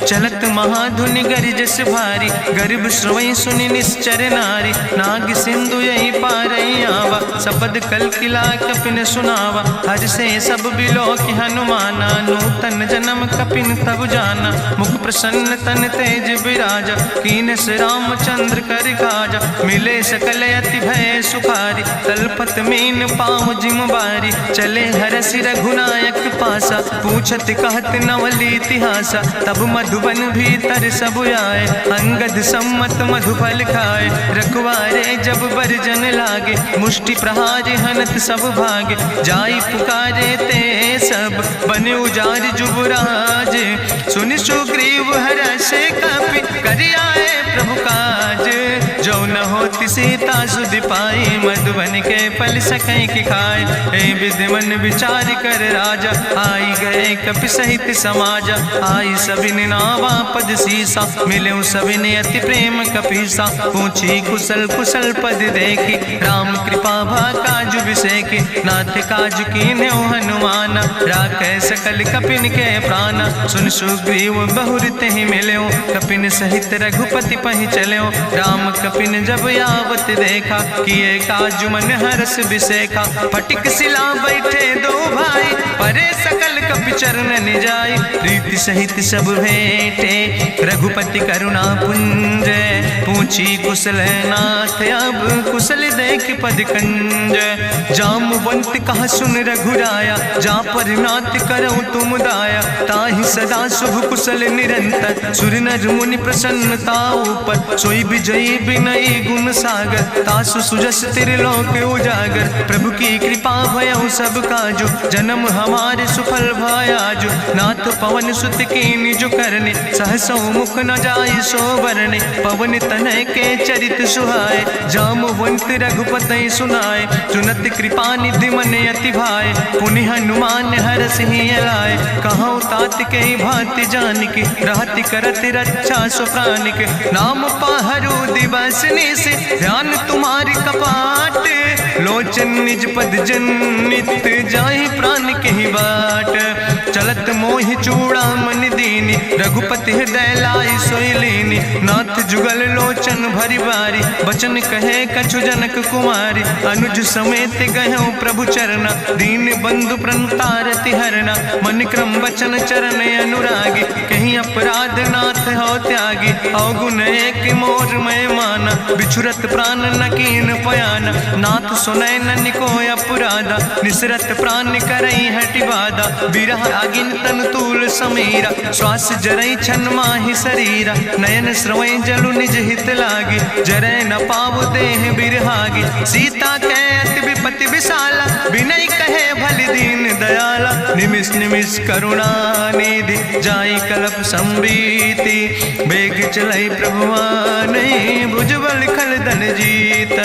चलत महाधुनि गरिजस भारी, गर्भ श्रवै सुनि निश्चर नारी। नाग सिंधु यही पारई आवा, सबद कल किला कपिन सुनावा। हर से सब बिलोक हनुमाना, नूतन जन्म कपिन तब जाना। मुख प्रसन्न तन तेज विराजा, कीनस रामचंद्र कर काजा। मिले सकल अति भय सुखारी, तलपत मीन पाँव जिम बारी। चले हरस रघुनायक पासा, पूछत कहत नवल इतिहासा। तब मधुबन भीतर सब आए, अंगद सम्मत मधुफल खाए। रखवारे जब बरजन लागे, मुष्टि प्रहार हनत सब भागे। जाई पुकारे ते सब, बने उजार जुबराज। सुनि सुग्रीव हर्षे कपि, करि आए प्रभु काज। जो न होति सीत सीता सुधि पाई, मधुबन के फल सकै की खाए। हे विधि मन विचार कर राजा, आई गए कपि सहित समाजा। आई सबिन नावा पद सीसा, मिले सबिन अति प्रेम कपीसा। पूछी कुशल कुशल पद देखी, राम कृपा भा काजु बिसेकी। नाथ काजु कीन्हे हनुमाना, राखे सकल कपिन के प्राणा। सुन सुग्रीव बहुर तेहि मिल्यो, कपिन सहित रघुपति पहि चल्यो। राम कपिन जब यावत देखा, किए काजु मन हरस बिसेखा। फटिक सिला बैठे दो भाई, परे सकल कपि चरण जाई। प्रीति सहित सब भेंटे, रघुपति करुणा पुंज। पूछी कुशल नाथ, अब कुशल देख पद कंज। जामवंत कहा सुन रघुराया, जा पर नाथ करऊं तुम दाया। ताहि सदा शुभ कुशल निरंतर, सुर नर मुनि प्रसन्नता ऊपर। सोई विजयी विनयी गुण सागर, तासु सुजस त्रिलोक उजागर। प्रभु की कृपा भयउ सब काजु, जन्म हमारे सुफल भयाजु। नाथ पवन सुत की निज करने, सहसो मुख न जाय सो बरने। पवन तनय के चरित सुहाए, जामवंत रघुपति सुनाए। चुनत कृपा निधि मन अति भाए, पुनि हनुमान हरष ही लाए। कहूँ तात के भांति जानकी, रहति करत रक्षा सो प्राणिक। नाम पाहरु दिवस निस, ध्यान तुम्हारी कपाट। लोचन निज पद जनित, जाहि प्राण के ही बाट। चलत मोहि चूड़ामणि दीनी, रघुपति हृदय लाई सोई लीनी। नाथ जुगल लोचन भरि बारी, बचन कहे कछु जनक कुमारी। अनुज समेत गयो प्रभु चरना, दीन बंधु प्रणतारति हरना। मन क्रम बचन चरण अनुरागी, कहीं अपराध नाथ हो त्यागी। अवगुण एक मोर मैं माना, बिछुरत प्राण न कीन पयाना। नाथ सुनय नन को अपराधा, निसरत प्राण करई हटि बाधा। बिरह अगिन तन तूल समीरा, श्वास जरई छन माहि शरीरा। नयन श्रवै जलु निज हित लागी, जरै न पाव देह बिरहागी। सीता के अति विपति विशाला, विनय कहे भलि दीन दयाला। निमिष निमिष करुणा निधि, जाई कलप संबीति। बेग चलै प्रभुआनै, भुजबल खल धन जीत।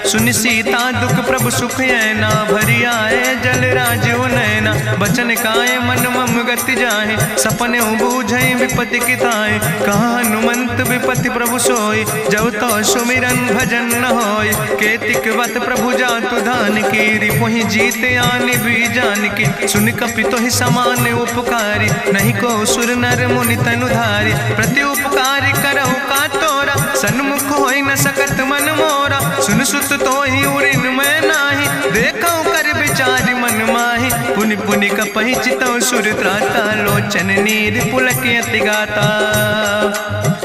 सुनि सीता दुख प्रभु सुख ऐना, भरि आए जल राजु नैना। बचन काए मन मम गति जाहे, सपने बूझै विपति किताए। कहा हनुमंत विपति प्रभु सोई, जब तो सुमिरन भजन न होय। केतिक वत प्रभु जातु धान की, रिपुहि जीत आनि भी जान की। सुन कपि तोहि समान उपकारी, नहीं को सुर नर मुनि तनुधारी। प्रति उपकार करहु का तोरा, सन्मुख होई न सकत मन मोरा। सुन सुत तोहि उरिन मैं नाही, देखौ कर विचारि मन माहि। पुनि पुनि कपहि चितौ सुर त्राता, लोचन नीर पुलक अति गाता।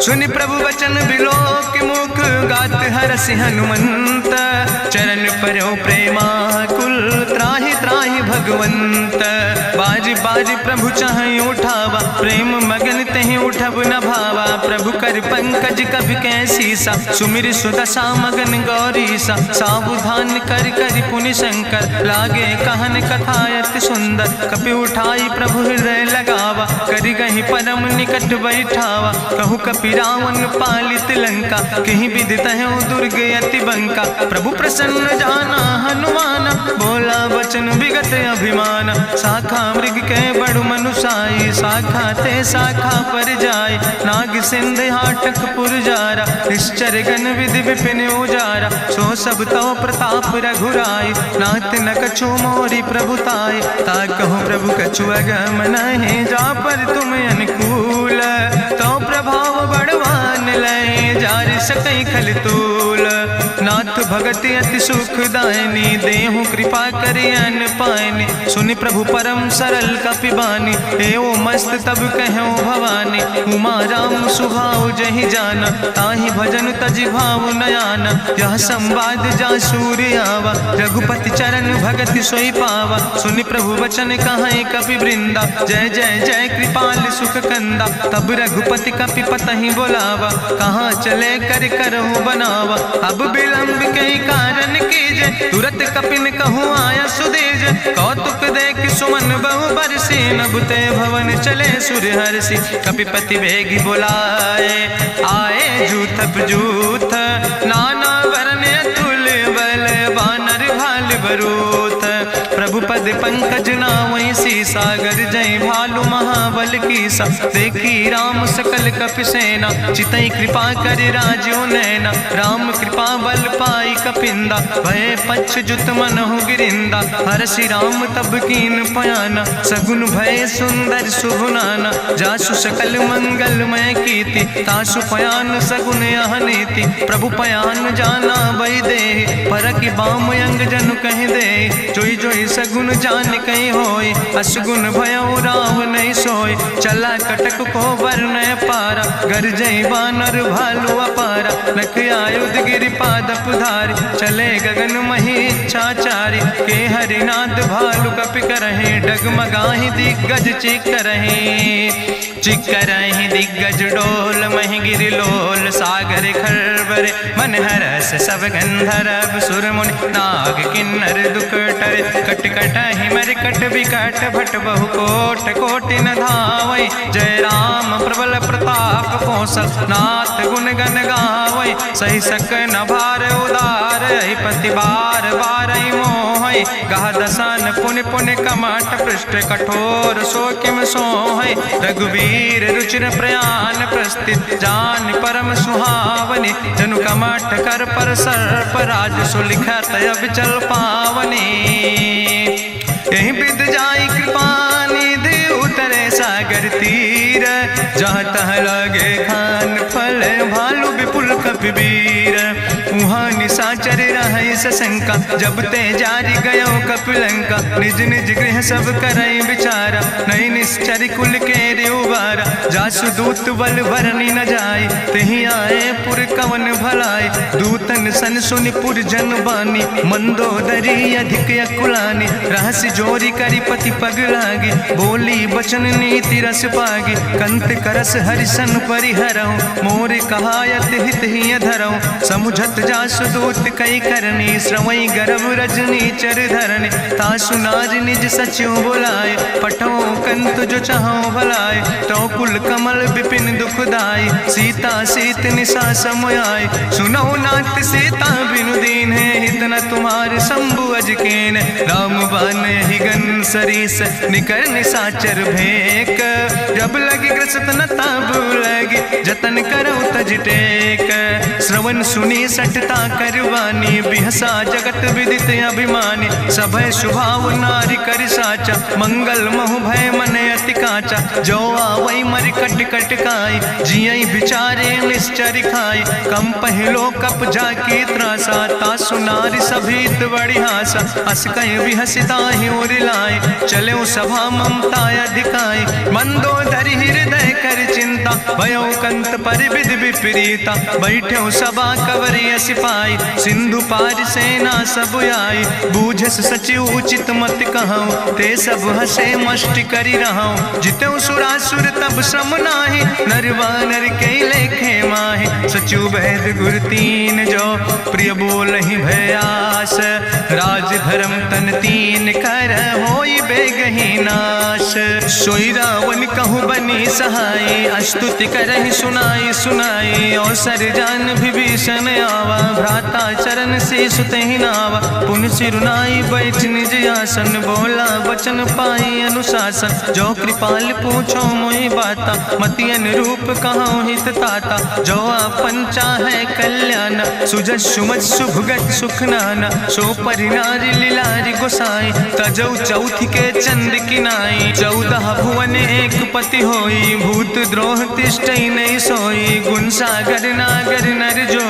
सुनि प्रभु वचन बिलोक मुख, गात हरषि हनुमंत। चरण परौ प्रेमाकुल, त्राहि त्राहि भगवंत। बाज बाज प्रभु चाहि उठावा, प्रेम मगन तेहि उठब न भावा। प्रभु कर पंकज कभि कैसीसा, सुमिर सुदशा मगन गौरीसा। सावधान कर कर पुनि शंकर, लागे कहन कथा अति सुंदर। कपि उठाई प्रभु हृदय लगावा, करि गहि परम निकट बैठावा। कहु कपि रावण पालित लंका, कहीं विधि तहु दुर्ग अति बंका। प्रभु प्रसन्न जाना हनुमाना, बोला वचन विगत अभिमाना। शाखा मृग के बड़ु मनुसाई, शाखा ते शाखा पर जाय। नाग सिंध हाटक पुरजारा, निश्चर गण विधि विपिन उजारा। सो सब तो प्रताप रघुराई, नाथ न कछु मोरी प्रभुताई। ता कहूँ प्रभु कछु अगम नहीं, जा पर तुम अनुकूल। तो प्रभाव बड़वान लय, जार सकई खल तूल। नाथ भगति अति सुखदायनी, देहु कृपा करि अन पायनी। सुनि प्रभु परम सरल कपिबानी, एओ मस्त तब कहूँ भवानी। उमा राम सुभाव जहि जाना, ताहि भजन तजि भाव नयाना। यह संवाद जा सूर्य आवा, रघुपति चरण भगति सोई पावा। सुनि प्रभु वचन कहाई कपि वृंदा, जय जय जय कृपाल सुख कंदा। तब रघुपति कपि पतहि बोलावा, कहाँ चले कर करहु बनावा। अब विलंब कई कारण कीजे, तुरत कपिन कहूँ आया सुदेज। कौतुक देख सुमन बहु बरसी, नभ ते भवन चले सुर हरषि। कपिपति वेगी बुलाए, आए जूथप जूथ, नाना वरन अतुल पद पंकज नावै सीसा, गर्जय भालु महाबल कीसा। देखी राम सकल कपि सेना, चितई कृपा कर राजो नैना। राम कृपा बल पाई कपिंदा, भय पक्ष जुत मनहु गिरिंदा। हरषि राम तब कीन पयाना, सगुन भय सुंदर शुभ नाना। जासु सकल मंगलमय कीर्ति, तासु पयान सगुन अहनीति। प्रभु पयान जाना बई दे, परकि बाम अंग जनु कहि दे। जोई जोई सगुन जान कहीं होय, असगुन भयो राव नहीं सोय। चला कटक को वर्णय पारा, गर्जय बानर भालु अपारा। लख आयुध गिरि पादप धारि, चले गगन मही इच्छाचारि। के हरिनाद भालु कपि करहि, डगमगाहि दिग्गज चिकरहि। चिकरहि दिग्गज डोल, महि गिरि लोल। सागर खरबर मन हरस, सब गंधर्व सुर मुनि। नाग किन्नर दुख टरे, कट कटहि मरकट विकट। भट बहु कोट कोटि न धावै, जय राम प्रबल प्रताप कौशल। नाथ गुण गण गावै, सही सक न भार उदार। पति बार बार मोहै, गह दसन पुनि पुनि कमठ। पृष्ठ कठोर सो किम सोहै, रघुवीर रुचिर प्रयाण। प्रस्थित जान परम सुहावनी, जनु कमठ कर पर सर्प। राज सुलिखत अविचल पावनी, यही विद जाई कृपा निधि। उतरे सागर तीर, जहाँ तह लगे खान फल। भालु विपुल कपिवीर, उहाँ निशाचर रहै सशंका। जब ते जारी गयो कपिलंका, निज निज गृह सब करई विचारा। नहीं निश्चर कुल के रेउबारा, जासु दूत बल भरनी न जाय। तेहि आए पुर कवन भलाई, दूतन सन सुनि पुर जन बानी। मंदोदरी अधिक अकुलानी, रहस्य जोरी करी पति पग लागी। बोली बचन नीति रस पागी, कंत करस हरिसन परिहरऊँ। मोर कहायत हित ही धरऊँ, समुझत जासु दूत कई करनी। श्रवई गर्भ रजनी चर धरनी, तासु नाज निज सचिव बुलाए। पठो कंत जो चाहो भलाए, तो कुल कमल विपिन दुखदाई। सीता सीत निशा समयाय, सुनो नाथ सीता बिनु दीन है। हित न तुम्हारे शंभु अजकेन, राम बान ही गन सरीस। निकर निशाचर भेक, जब लगी ग्रसत न ताब लगी। जतन करो तज टेक, श्रवण सुनी सटता करवानी। बिहसा जगत विदित अभिमानी, सभय स्वभाव नारी कर साचा। मंगल महु भय मन अति काचा, जो आवै मर कट कट खाई। जियई बिचारे निश्चर खाई, कम पहलो कप जाकी त्रासा। तासु नारी सभीत बड़ी हासा, अस कहीं विहसिता ही उर लाए। चले सभा ममता अधिकाई, मंदोदरी हृदय कर चिंता। भयो कंत पर विध विपरीता, बैठे सभा कवरिय सिपाही। सिंधु पार सेना सब आई, बूझस सचिव उचित मत कहूँ। ते सब हसे मष्ट करी रहूँ, जितेऊ सुरासुर तब श्रम नाही। नरवानर के लेखे माहि, सचिव भेद गुर तीन जो। प्रिय बोल ही भयास, राज धर्म तन तीन कर। होई बेगही नाश, सोई रावण कहूँ बनी सहाय। अस्तुति करहि सुनाई सुनाई, अवसर जान विभीषण आवा। भ्राता चरण से सुतहि नावा, पुन सिरुनाई बैठ निज आसन। बोला वचन पाई अनुशासन, जो कृपाल पूछो मोहि बाता। मति अनुरूप कहूँ हित ताता, जो आपन चाहे कल्याण। सुजस सुमत सुभगत सुख नाना, सो परिनारी लीलारी गोसाई। तजौ चौथ के चंद किनाई, 14 भुवन एक पति होई। भूत द्रोह तिष्ठई नहीं सोई, गुण सागर नागर नर जो।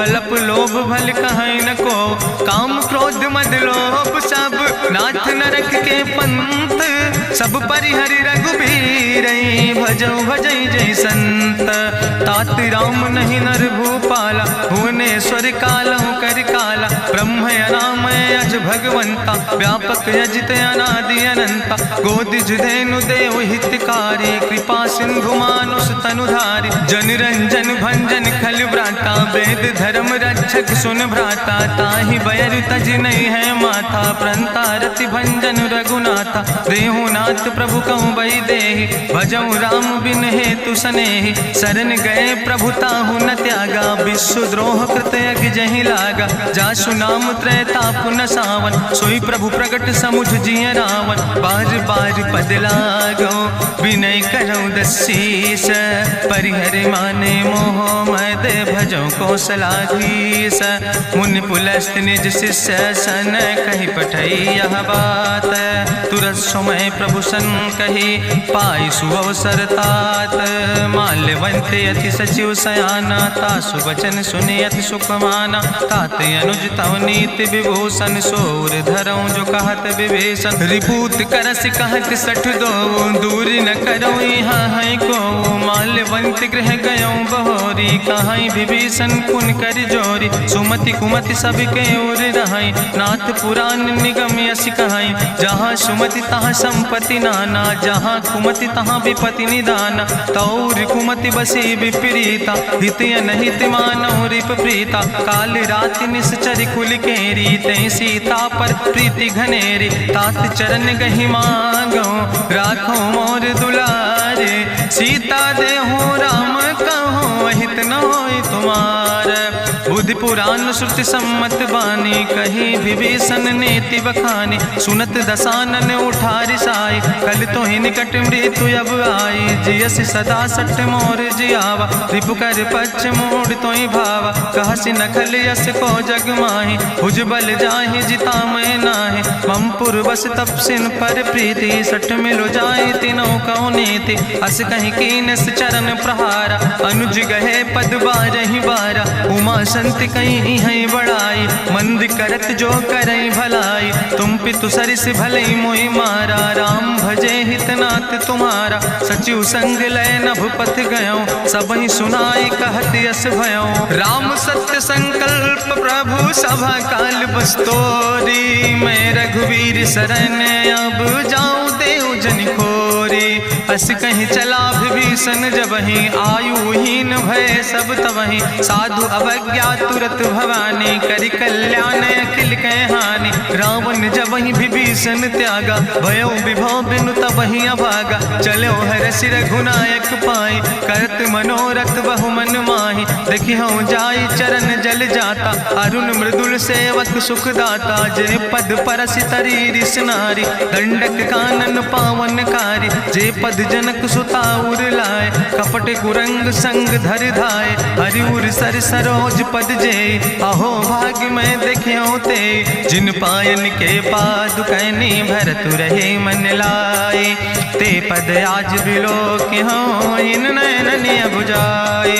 अलप लोभ भल कहीं न को, काम क्रोध मद लोभ सब। नाथ नरक के पंथ, सब परिहरि रघुबीर। भजौ भजई जय संत, तात राम नहीं नर भूपाला। भुवनेश्वर कालहु कर काला, ब्रह्म अनामय अज भगवंता। व्यापक अजित अनादि अनंता, गोदिज धेनु देव हितकारी। कृपा सिंधु मानुष तनुधारी, जन रंजन भंजन खल व्राता। वेद धर्म रक्षक सुन भ्राता, ताहि बयर तज नहीं है माथा। प्रंता रति भंजन रघुनाथा, देहु नाथ प्रभु कहूँ बई देहि। भजऊ राम बिन हेतु सनेहि, शरण गए प्रभु ताहु न त्यागा। विश्व द्रोह कृत यज्ञ जहि लागा, जासु नाम त्रैताप न सावन, सोई प्रभु प्रगट समुझ जिय रावण। बार बार पद लागो विनय करौ दसीस, परिहर माने मोह मद भजो कौशलाधीश। मुनि पुलस्त निज शिष्य सन, कहि पठई यह बात। तुरत समय प्रभु सन कही, पाई सुअवसर तात। माल्यवंत अति सचिव सयाना, तासु वचन सुनि अति सुख माना। तात अनुज तव नीति विभूषण, सोर धरऊं जो कहत विभीषण। रिपूत करस कहत सठ दो, दूर न करऊं यहाँ है को। माल्यवंत गृह गयऊं बहोरी, कहाई विभीषण पुन कर जोरी। सुमति कुमति सबके ओर रहाई, नाथ पुराण निगम यस कहाई। जहाँ सुमति तहाँ संपत्ति नाना, जहाँ कुमति तहाँ विपति निदाना। तौर कुमति बसी विपरीता, हित अनहित मानव रिप प्रीता। काल राति निश्चर कुल केरी, तै सीता पर प्रीति घनेरी। तात चरण गहि मांगो, राखो मोर दुलारे। सीता देहु राम कहो, अहित न होय तुम्हार। बुद्धि पुराण श्रुति सम्मत बानी, कही विभीषण नेति बखानी। सुनत दसानन उठारि साई, कल तो ही निकट मृत्यु अब आई। जियस सदा सठ मोर जियावा, रिपु कर पक्ष मोड़ तो ही भावा। कहसि नखल यस को जग माही, भुज बल जाहि जिता मैं नाही। ममपुर बस तपसिन पर प्रीति, सठ मिलो जाए तीनों कौ नीति। अस कहीं कीनस चरण प्रहारा, अनुज गहे पद बारहि बारा। उमा संत कहीं है बड़ाई, मंद करत जो करई भलाई। तुम पितु सरिस भलई मोहि मारा, राम भजे हितनाथ तुम्हारा। सचिव संग लय नभ पथ गयो, सबहि सुनाई कहत यस भयो। राम सत्य संकल्प प्रभु सभा काल बस्तोरी। मैं रघुवीर शरण अब जाऊं देव जन खोरी। अस कहीं चला विभीषण जबहि, आयुहीन भय सब तबहि। साधु अवज्ञा तुरत भवानी, करि कल्याण अखिल कै हानि। रावण जबहि विभीषण त्यागा, भयो विभव बिनु तबहि अभागा। चलो हरषि रघुनायक पाई, करत मनोरथ बहु मन माहि। देखिहु जाई चरण जल जाता, अरुण मृदुल सेवक सुख दाता। जे पद परसि तरी रिस नारी, दंडक कानन पावन कारी। जे पद जनक सुता उर लाए, कपट कुरंग संग धर धाय। हरिउर सर सरोज पद जे, अहो भाग्य मैं देख्यो ते। जिन पायन के पादु कैनी, भरत रहे मन लाए। ते पद आज बिलोक हो, इन नयन बुझाए।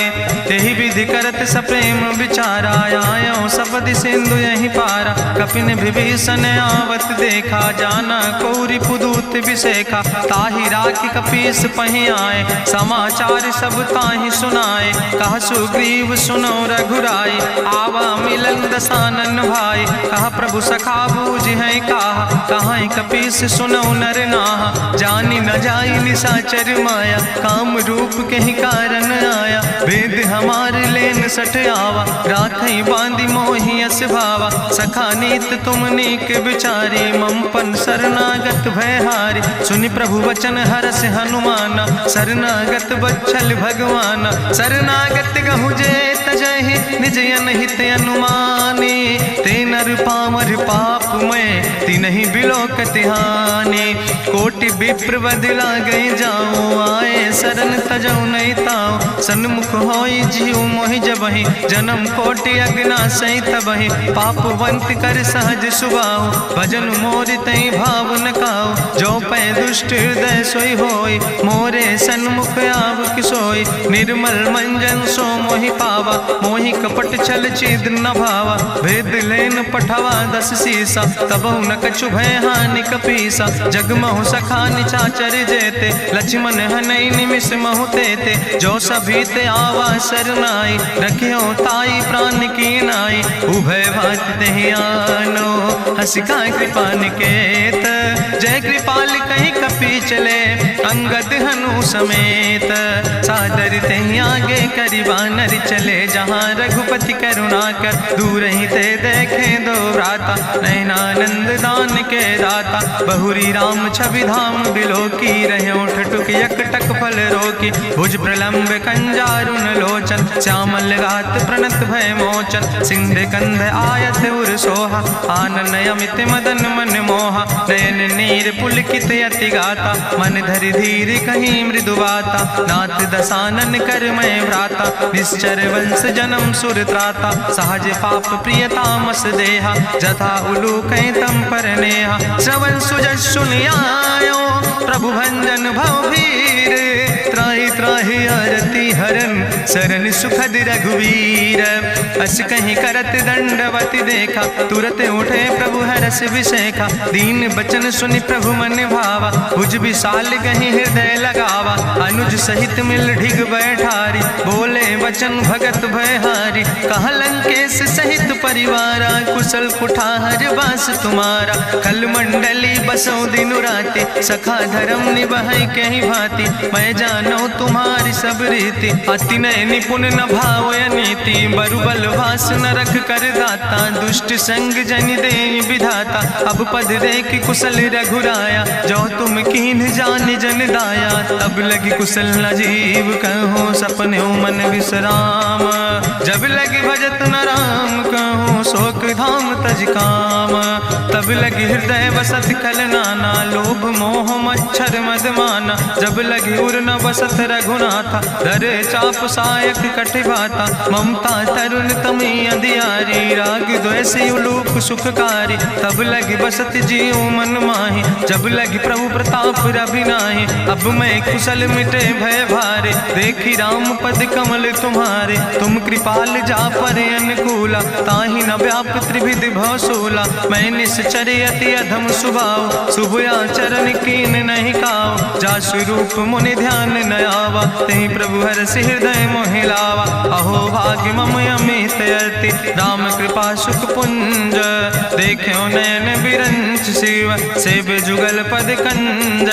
तेहि विधि करत सप्रेम विचारा, आयो सपदि सिंधु यही पारा। कपिन विभीषण आवत देखा, जाना कौरि पुदूत विशेखा। ताहि राखि कपीस पहि आए, समाचार सब ताहि सुनाए। कह सुग्रीव सुनो रघुराई, आवा मिलन दसानन भाई। कह प्रभु सखा बूझ है कहा, कहाँ कपीस सुनो नर नाहा। जानी न जाई निशाचर माया, काम रूप के ही कारण आया। वेद हमार लेन सठ आवा, राखई बांधी मोहि यस भावा। सखा नीत तुम नीक विचारी, ममपन शरणागत भयहारी। सुनि प्रभु वचन हरस हनुमाना, शरणागत बच्छल भगवाना। शरणागत गहु जे तजहि, निज अनहित अनुमानी। ते नर पामर पाप में, तिनहि बिलोकत हानि। कोटि विप्र बदला गई जाऊं, आए शरण तजऊ नहीं ताऊ। सन्मुख होई जीव मोहि जबहि, जन्म कोटि अग्ना सही तबहि। पापवंत कर सहज सुभाऊ, भजन मोर तई भाव न काऊ। जो पै दुष्ट हृदय सोई होई, मोरे सन्मुख आव किसोई। निर्मल मंजन सो मोहि पावा, मोहि कपट छल छिद्र न भावा। भेद लेन पठवा दस सीसा, तबहु न कछु भय हानि कपीसा। जगमहु सखा निचाचर जेते, लक्ष्मण हनई निमिष महु तेते। जो सभी ते आवा सरनाई, रखियो ताई प्राण की नाई। उभय भात तेहि आनो, हसिका कृपा निकेत। जय कृपाल कहीं कपी चले, अंग अंगद हनु समेत। सादर तहि आगे करि बानर चले, जहाँ रघुपति करुणा कर दूर ही ते देखे दो भ्राता। नयनानंद दान के दाता, बहुरी राम छवि धाम बिलोकी। रहे ठटुक यकटक फल रोकी, भुज प्रलंब कंजारुन लोचन। श्यामल गात प्रणत भय मोचन, सिंध कंध आयत उर सोहा। आनन अमित मदन मन मोहा, नयन नीर पुलकित अति गाता। मन धरि धीर कहीं मृदु बाता, नाथ दसानन कर मैं भ्राता। निश्चर वंश जन्म सुर त्राता, सहज पाप प्रियतामस देहा। जथा उलूक तम पर नेहा, श्रवण सुजस सुनियायो। प्रभु भंजन भव भीर, त्राहि त्राहि आरती हरन। शरण सुखद रघुवीर, अस कहीं करत दंडवत देखा। तुरत उठे प्रभु हरस विशेखा, दीन बचन सुनि प्रभु मन भावा। भुज विशाल कहीं हृदय लगावा, अनुज सहित मिल ढिग बैठारी। बोले वचन भगत भयहारी, कहा लंकेश सहित परिवारा। कुशल कुठार बास तुम्हारा, कल मंडली बसो दिनु राति। सखा धर्म निभाई कहीं भांति, मैं जानो तुम्हारी सब रीति। अति नय निपुण न भाव नीति, बरुबल भास न रख कर दाता। दुष्ट संग जन दे विधाता, अब पद देख कुशल रघुराया। जो तुम कीन जान जन दाया, तब लगी कुशल न जीव कहो। सपने मन विश्राम, जब लगी भजत न राम कहो। शोक धाम तज काम, तब लगी हृदय बसत खल नाना। लोभ मोह मच्छर मद माना, जब लगी उर न बसत रघुनाथा। धर चाप सायक कटिभाता, ममता तरुण तमी अंधियारी। राग द्वेष उलूक सुखकारी, तब लगी बसत जीव मन माही। जब लगी प्रभु प्रताप रवि नाही, अब मैं कुशल मिटे भय भारे। देखी राम पद कमल तुम्हारे, तुम कृपाल जा पर अनुकूला। ताहि न व्याप त्रिविध भवसूला, मैं निश्चर अति अधम स्वभाव। शुभ आचरण कीन नहीं काव, जा स्वरूप मुनि ध्यान न आवा। तेहि प्रभु हरषि हृदय मोहि लावा। अहो भाग्य मम अमित अति, राम कृपा सुख पुंज। देखो नयन बिरंच शिव, सेव जुगल पद कंज।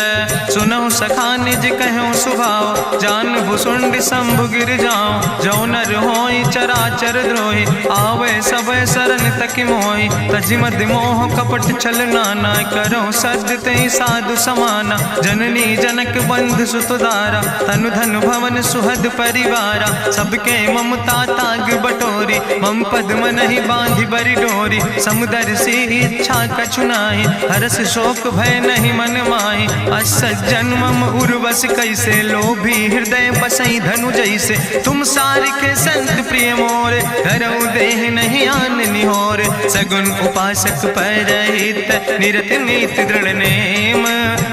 सुनहु सखा निज कहूँ सुभाव, जान भुसुंड शंभु गिर जाऊं। जो नर होई चराचर द्रोही, आवे सब शरण तक मोहि। तजि मद मोह कपट छल नाना, करो सद तेहि साधु समाना। जननी जनक बंधु सुत दारा, तनु धन भवन सुहद परिवारा। सबके ममता ताग बटोरी, मम पद मन ही बांधि बरी डोरी। समुदर सी इच्छा कछु नाही, हरस शोक भय नहीं मन माही। असज्जन मम उर्वश कैसे, लोभी हृदय बसई धनु जैसे। तुम सारिके संत प्रिय मोरे, धरऊ देह नहीं आन निहोर। सगुन उपासक परहित, निरत नीति दृढ़ नेम।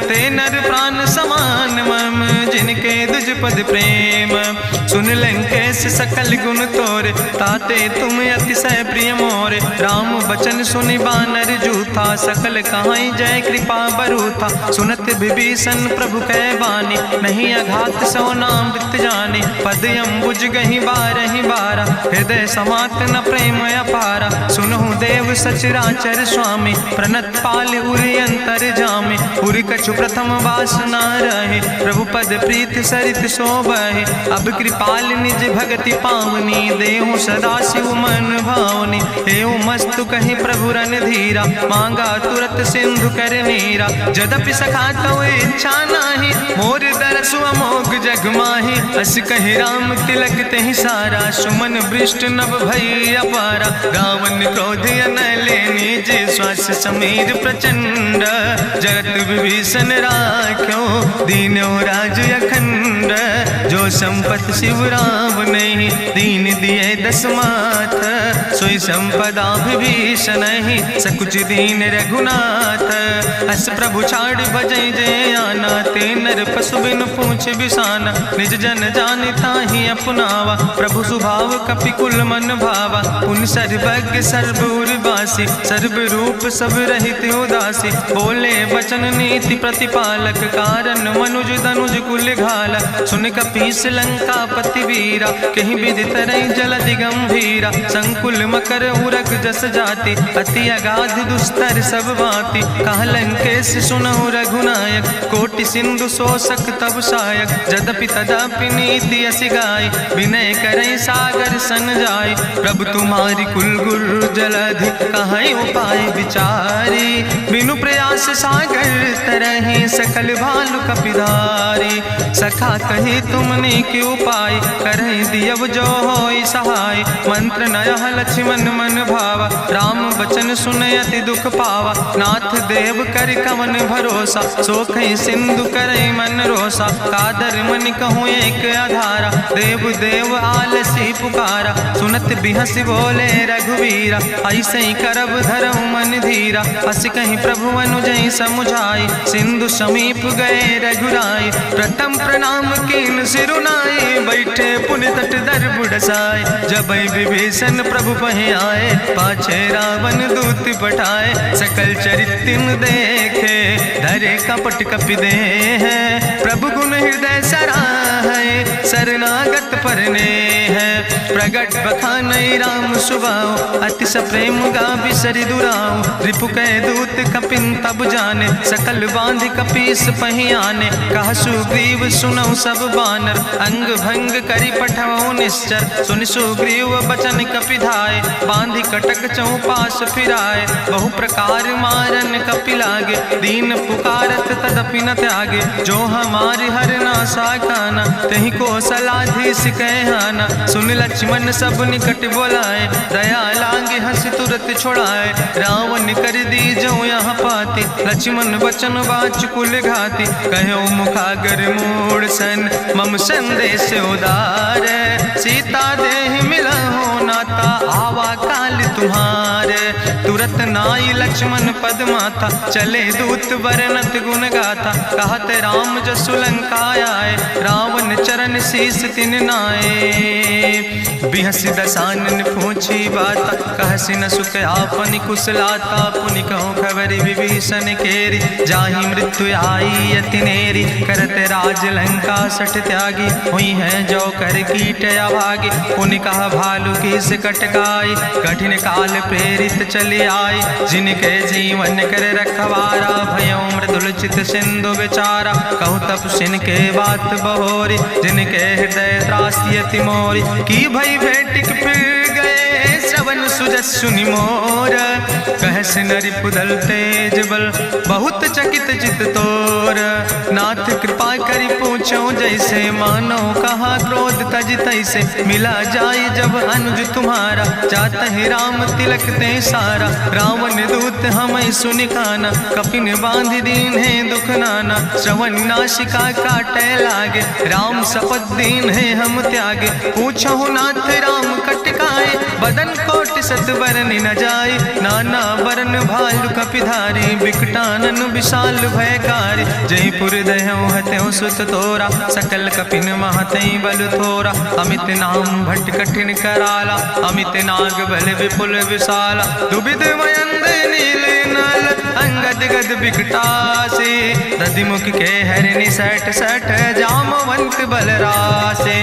ते नर प्राण समान मम, जिनके दुज पद प्रेम। सुन लंकेश सकल गुण तोरे, ताते तुम अतिशय प्रिय मोरे। राम बचन सुनि बानर जूथा, सकल कहाई जय कृपा बरूथा। सुनत विभीषण प्रभु कै बानी, नहीं अघात सो नाम वृत जानी। पद अम्बुज गहि बारहि बारा, हृदय समात न प्रेम अपारा। सुनहु देव सचराचर स्वामी, प्रणत पाल उरि अंतर जामी। उरि कछु प्रथम वासना रहे, प्रभु पद प्रीत सरित शोभहि। अब कृपाल निज भगति पावनी, देहु सदा शिव मन भावनी। एवं मस्तु कहि प्रभु रन धीरा, मांगा तुरत सिंधु कर नीरा। जदपि सखा तो इच्छा नाही, मोर दरसु अमोघ जग माही। अस कहि राम तिलक तेहि सारा, सुमन वृष्ट नभ भई अपारा। गावन क्रोध अनले निज, श्वास समीर प्रचंड। जगत विभीषण राख्यो, दीनो राज अखंड। जो संपत शिव राम नहीं, दीन दिए दस माथ। सोई संपदा विभीषण नहीं, सकुच दीन रघुनाथ। अस प्रभु छाड़ भजई जय आना, ते नर पशु बिन पूछ बिसाना। निज जन जानिता ही अपनावा, प्रभु स्वभाव कपिकुल मन भावा। उन सर्वज्ञ सर्वउर्वासी, सर्व रूप सब रहित उदासी। बोले वचन नीति प्रतिपालक, कारण मनुज दनुज कुल घाला। सुन कपीस लंका पति वीरा, कहीं विधि तरई जलधि गंभीरा। संकुल मकर उरग जस जाति, अति अगाध दुस्तर सब भांति। कहा लंकेश सुनहु रघुनायक, कोटि सिंधु सो तोषक तब सायक, जदपि तदपि नीति असि गाय, विनय करई सागर सन जाय। प्रभु तुम्हारी कुल गुरु जलधि, कहीं उपाय विचारी, बिनु प्रयास सागर तरहि, सकल भालु कपिधारी। सखा कही तुमने के उपाय, करहि दियव जो होई सहाय। मंत्र नयह लक्ष्मण मन भावा, राम बचन सुनय अति दुख पावा। नाथ देव कर कवन भरोसा, सोखई सिंधु करई मन रोसा। कादर मन कहूँ एक आधारा, देव देव आलसी पुकारा। सुनत बिहस बोले रघुवीरा, ऐसे ही करब धरऊ मन धीरा। हस कहीं प्रभु अनुजय समुझाई, सिंधु समीप गए रघुराई। प्रथम प्रणाम कीन सिरुनाई, बैठे पुनि तट दर बुढ़साए। जब विभीषण प्रभु पहे आए, पाछे रावण दूत पठाए। सकल चरित्र देखे, धरे कपट कपि दे है। प्रभु गुण हृदय सराहै, शरणागत परने है। प्रगट बखानई राम सुभाओ, अति सप्रेम गावि सरि दुराओ। रिपु कै दूत कपिन तब जाने, सकल बांधि कपीस पहि आने। कहा सुग्रीव सुनौ सब बानर, अंग भंग करि पठवौ निश्चर। सुनि सुग्रीव बचन कपिधाय, बांधि कटक चौपास फिराए। बहु प्रकार मारन कपि लागे, दीन पुकारत तदपि न त्यागे। जो हमारि हर ना साकाना, तहि कौशलाधीश कहना। सुन लक्ष्मण सब निकट बोलाए, दया लागे हंस तुरत छोड़ाए। रावण कर दी जो यहाँ पाती, लक्ष्मण बचन बाच कुल घाती। कहो मुखागर मूढ़ सन, मम संदेश उदार। सीता देह मिला हो नाता, आवा काल तुम्हारे। तुरत नाई लक्ष्मण पद माथा, चले दूत बरनत गुण गाथा। कहत राम जसु लंका आए, रावण चरण शीस तिन नाए। बिहसी दसानन पूछी बाता, कहसी न सुख आपन कुशलाता। पुनि कहूँ खबरि विभीषण केरी, जाहि मृत्यु आई अति नेरी। करत राज लंका सठ त्यागी, हुई है जो कर कीट अभागी। पुनि कहा भालू कीस कटकाई, कठिन काल प्रेरित चली आई। जिनके जीवन कर रखवारा, भयो मृदुल चित सिंधु विचारा। कहूँ तपसिन के बात बहोरी, जिनके हृदय त्रासी अति मोरी। की भई भेटिक फिर गए, श्रवण सुजस सुनि मोर। कहस नरि पुदल तेज बल, बहुत चकित चित तोर। नाथ कृपा करि पूछो जैसे, मानो कहा क्रोध तज तैसे। मिला जाय जब अनुज तुम्हारा, जात है राम तिलक ते सारा। रावण दूत हमें सुनि काना, कपिन बांध दीन है दुख नाना। श्रवण नासिका काटे लागे, राम शपथ दीन है हम त्यागे। पूछो नाथ राम कटकाए, बदन कोटि सत बरन न जाए। नाना बरन भालु कपिधारी, बिकटानन विशाल भयकारी। जयपुर दह्यों हत्यों सुत तोरा, सकल कपिन महतई बल थोरा। अमित नाम भट्ट कठिन कराला, अमित नाग बल विपुल विशाला। दुबिध मयंद नील नल, अंगद गद बिकटासे। दधिमुख के हरिणि सठ सठ, जामवंत बलरासे।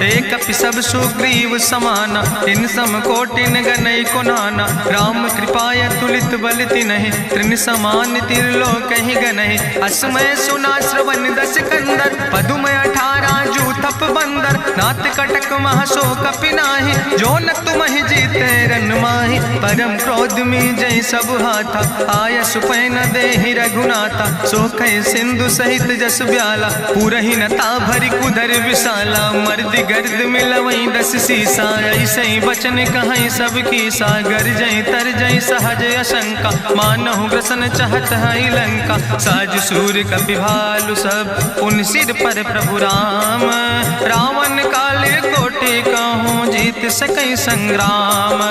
एक कपि सब सुग्रीव समाना, इन सम कोटिन गनई को नाना। राम कृपाय तुलित बल तिन्हि, त्रिन समान तिरलोक ही गनहि। असमय सुना श्रवण दस कंदर, पदुमय 18 जूथप बंदर। नाथ कटक महसो कपि नाहि, जो न तुमहि जीते रन माहि। परम क्रोध में जय सब हाथा, आय सुपै न देहि रघुनाथा। सो कह सिंधु सहित जस ब्याला, पूरहि नता भरि कुधर विशाला। मर्द गर्द मिलवई 10 सीसा, ऐसे बचन कहीं सब की सागर। जय तर जय सहज अशंका, मानहु ग्रसन चाहत है लंका। साज सूर कपि भालु सब, पुन सिर पर प्रभु राम। रावण काले कोटि कहूँ, जीत सकई संग्राम।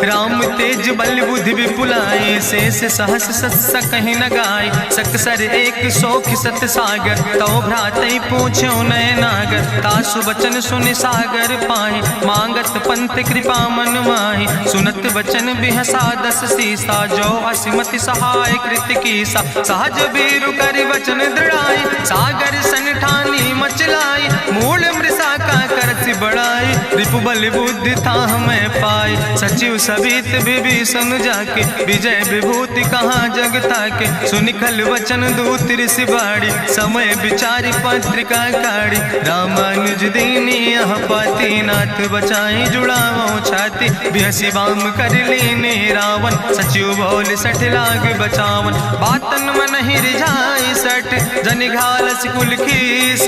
राम तेज बल बुद्धि विपुलाई, शेष सहस सत कहीं न गाय। सकसर 100 सत सागर, तो भ्रातई पूछो नय नागर। तासु बचन सुनि सागर पाहि, मांगत पंथ कृपा मन माहि। सुनत बचन बिहसा 10 सीसा, जो असिमति सहाय कृत कीसा। सहज बीरु करि वचन दृढ़ाई, सागर सन ठानी मचलाई। मूल मृषा का करसि बड़ाई, रिपु बल बुद्धि था हमें पाई, सचिव सबित विभीषण जाके, विजय विभूति कहाँ जगता के, सुनिखल वचन दूत ऋषि बाड़ी, समय विचारी पत्रिका काढ़ी, रामानुज दीनी यह पाती, नाथ बचाई जुड़ावो छाती, बिहसी बाम कर लीने रावण, सचिव बोल सठ लाग बचावन, बातन मन ही रिझाई सठ, जन घालस कुल खीस,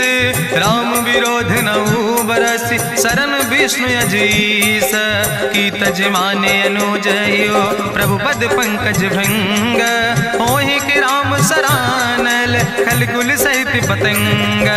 राम विरोध नहु बरसी, शरण विष्णु अजीस, की तज माने अनुजयो, प्रभु पद पंकज भंग, होहि के राम सरानल, खल कुल सहित पतंग,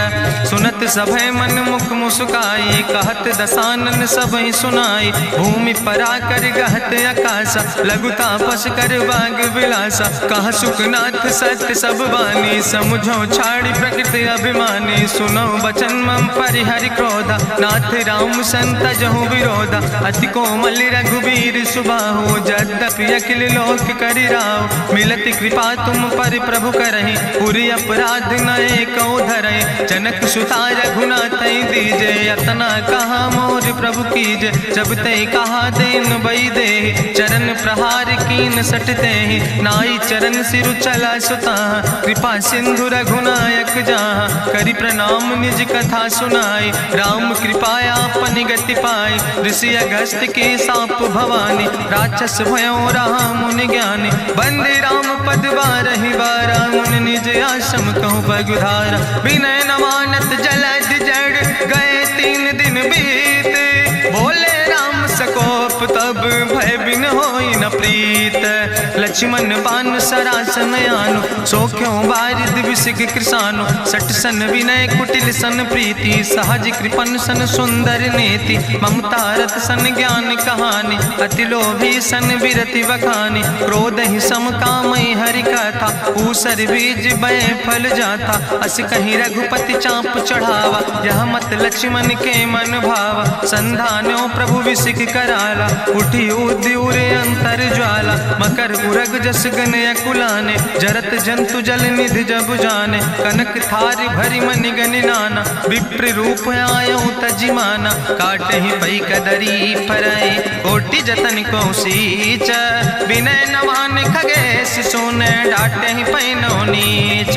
सुनत सभय मन मुख मुस्काई, कहत दसानन सबहि सुनाई, भूमि परा कर गहत आकाशा, लघु तापस कर बाग विलासा, कहा सुखनाथ सत्य सब बानी, समुझो छाड़ी प्रकृति अभिमानी, सुनो बचन मम परिहरि क्रोधा, नाथ राम संत जहु विरोधा, अति कोमल रघुबीर सुबाहु, यद्यपि अखिल लोक करि राव, मिलति कृपा तुम पर प्रभु करहि, पुरि अपराध नए कौ धरहि, जनक सुता रघुनाथ दीजे, यतना कहा मोर प्रभु कीजे, जब ते कहा देन बई दे, चरण प्रहार कीन सट दे, नाई चरण सिरु चला सुता, कृपा सिंधु रघुनायक जहाँ, करि प्रणाम निज कथा सुनाई, राम कृपाया अपनी गति पाई, ऋषि अगस्त के साप भवानी, राक्षस भयो रहा मुनि ज्ञानी, बंदे राम पद बारहि बारा, मुनि निज आश्रम कहु बगुधारा, विनय न मानत जलद जड़, गए 3 दिन बीते, बोले राम सकोप तब भय बिन होई न प्रीत, लक्ष्मण बान सरासन यानु, सोख्यो बारिद विसिग कृसानु, सठ सन विनय कुटिल सन प्रीति, सहज कृपन सन सुंदर नेति, ममता रत सन ज्ञान कहानी, अति लोभी सन विरति बखानी, क्रोध ही सम कामई हरि कथा, ऊसर बीज बय फल जाता, अस कहीं रघुपति चाप चढ़ावा, यह मत लक्ष्मण के मन भावा, संधान्यो प्रभु विसिक कराला, उठी उद्यूर अंतर ज्वाला, मकर उरग जस गन अकुलाने, जरत जंतु जल निधि जब जाने, कनक थारी भरी मनि गनि नाना, विप्र रूप आयो तजिमाना, काटे ही पई कदरी फरई, कोटि जतन को सीच, विनय नवान खगेश सोने, डाटे ही पैनो नीच,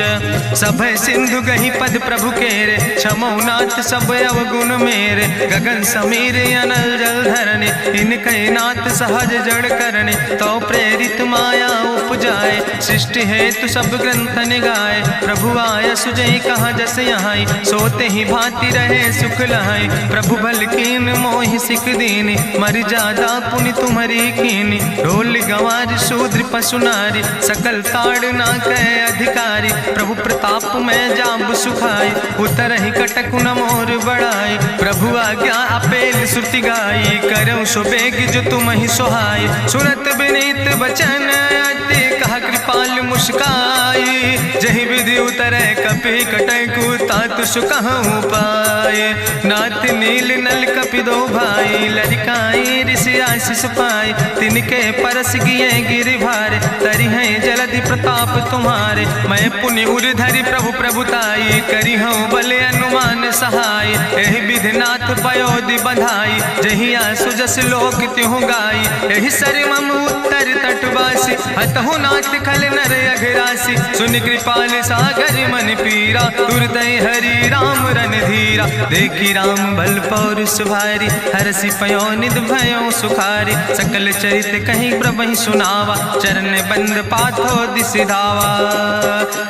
सब सिंधु गही पद प्रभु केरे, क्षमो नाथ सब अवगुण मेरे, गगन समीर अनल जल धरने, इनके नाथ सहज जड़ करने, तो प्रेरित माया उपजाए, सृष्टि हेतु सब ग्रंथ निगाए, प्रभु आय सुजई कहा जस यहाँ, सोते ही भांति रहे सुख लहाई, प्रभु भल कीन मोहि सिख दीनी, मर जादा पुनि तुम्हारी कीनी, ढोल गंवार शूद्र पशु नारी, सकल ताड़ ना कहे अधिकारी, प्रभु प्रताप में जाब सुखाई, उतर ही कटक न मोर बढ़ाई, प्रभु आज्ञा अपेल श्रुति गाई, करऊँ सुबेग जो तुम ही सोहाई, सुनत विनीत बचन अति, कहा कृपाल मुस्काई, जही विधि उतरे कपि कटकु, तातु सुकहु पाए, नाथ नील नल कपि दो भाई, लरिकाई ऋषि आशीष पाए, तिनके परस गिए गिरि भारे, तरि हैं जलधि प्रताप तुम्हारे, मैं पुनि उर धरि प्रभु प्रभुताई, करी हूँ बल अनुमान सहाय, एहि विधि नाथ पयोधि बधाई, जहिया सुजस लोक त्यों गाई, एहि सर मम उत्तर तटवासी, हतहु नाथ खल नर अघरासी, सुन कृपाल सागर मन पीरा, तुरतै हरि राम रन धीरा, देखी राम बल पौरुष भारी, हरसि पयो निध भयो सुखारी, सकल चरित कहीं प्रभु सुनावा, चरण बंद पाथो दिसि धावा,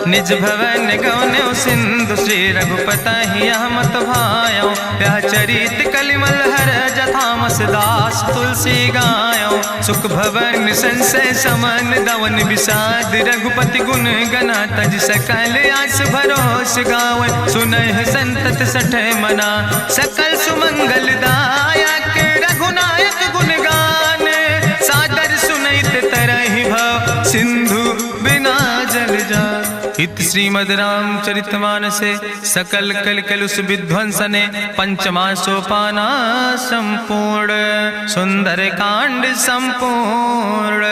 निज भवन गौन्यो सिंधु, श्री रघुपति यह मत भायो, यह चरित कलिमल हर जथामस दास तुलसी गायो, सुख भवन संशय समन दवन विषाद, रघुपति गुण गना तज सकल आस भरोस गावे, सुनहि संतत सठ मना, सकल सुमंगल दायक रघुनायक गुण गाने, सादर सुनैत तरहि भव सिंधु बिना जल जा, इत श्रीमद् रामचरितमानसे सकल कलकलुष विध्वंसने, पंचमा सोपाना संपूर्ण, सुंदर कांड संपूर्ण।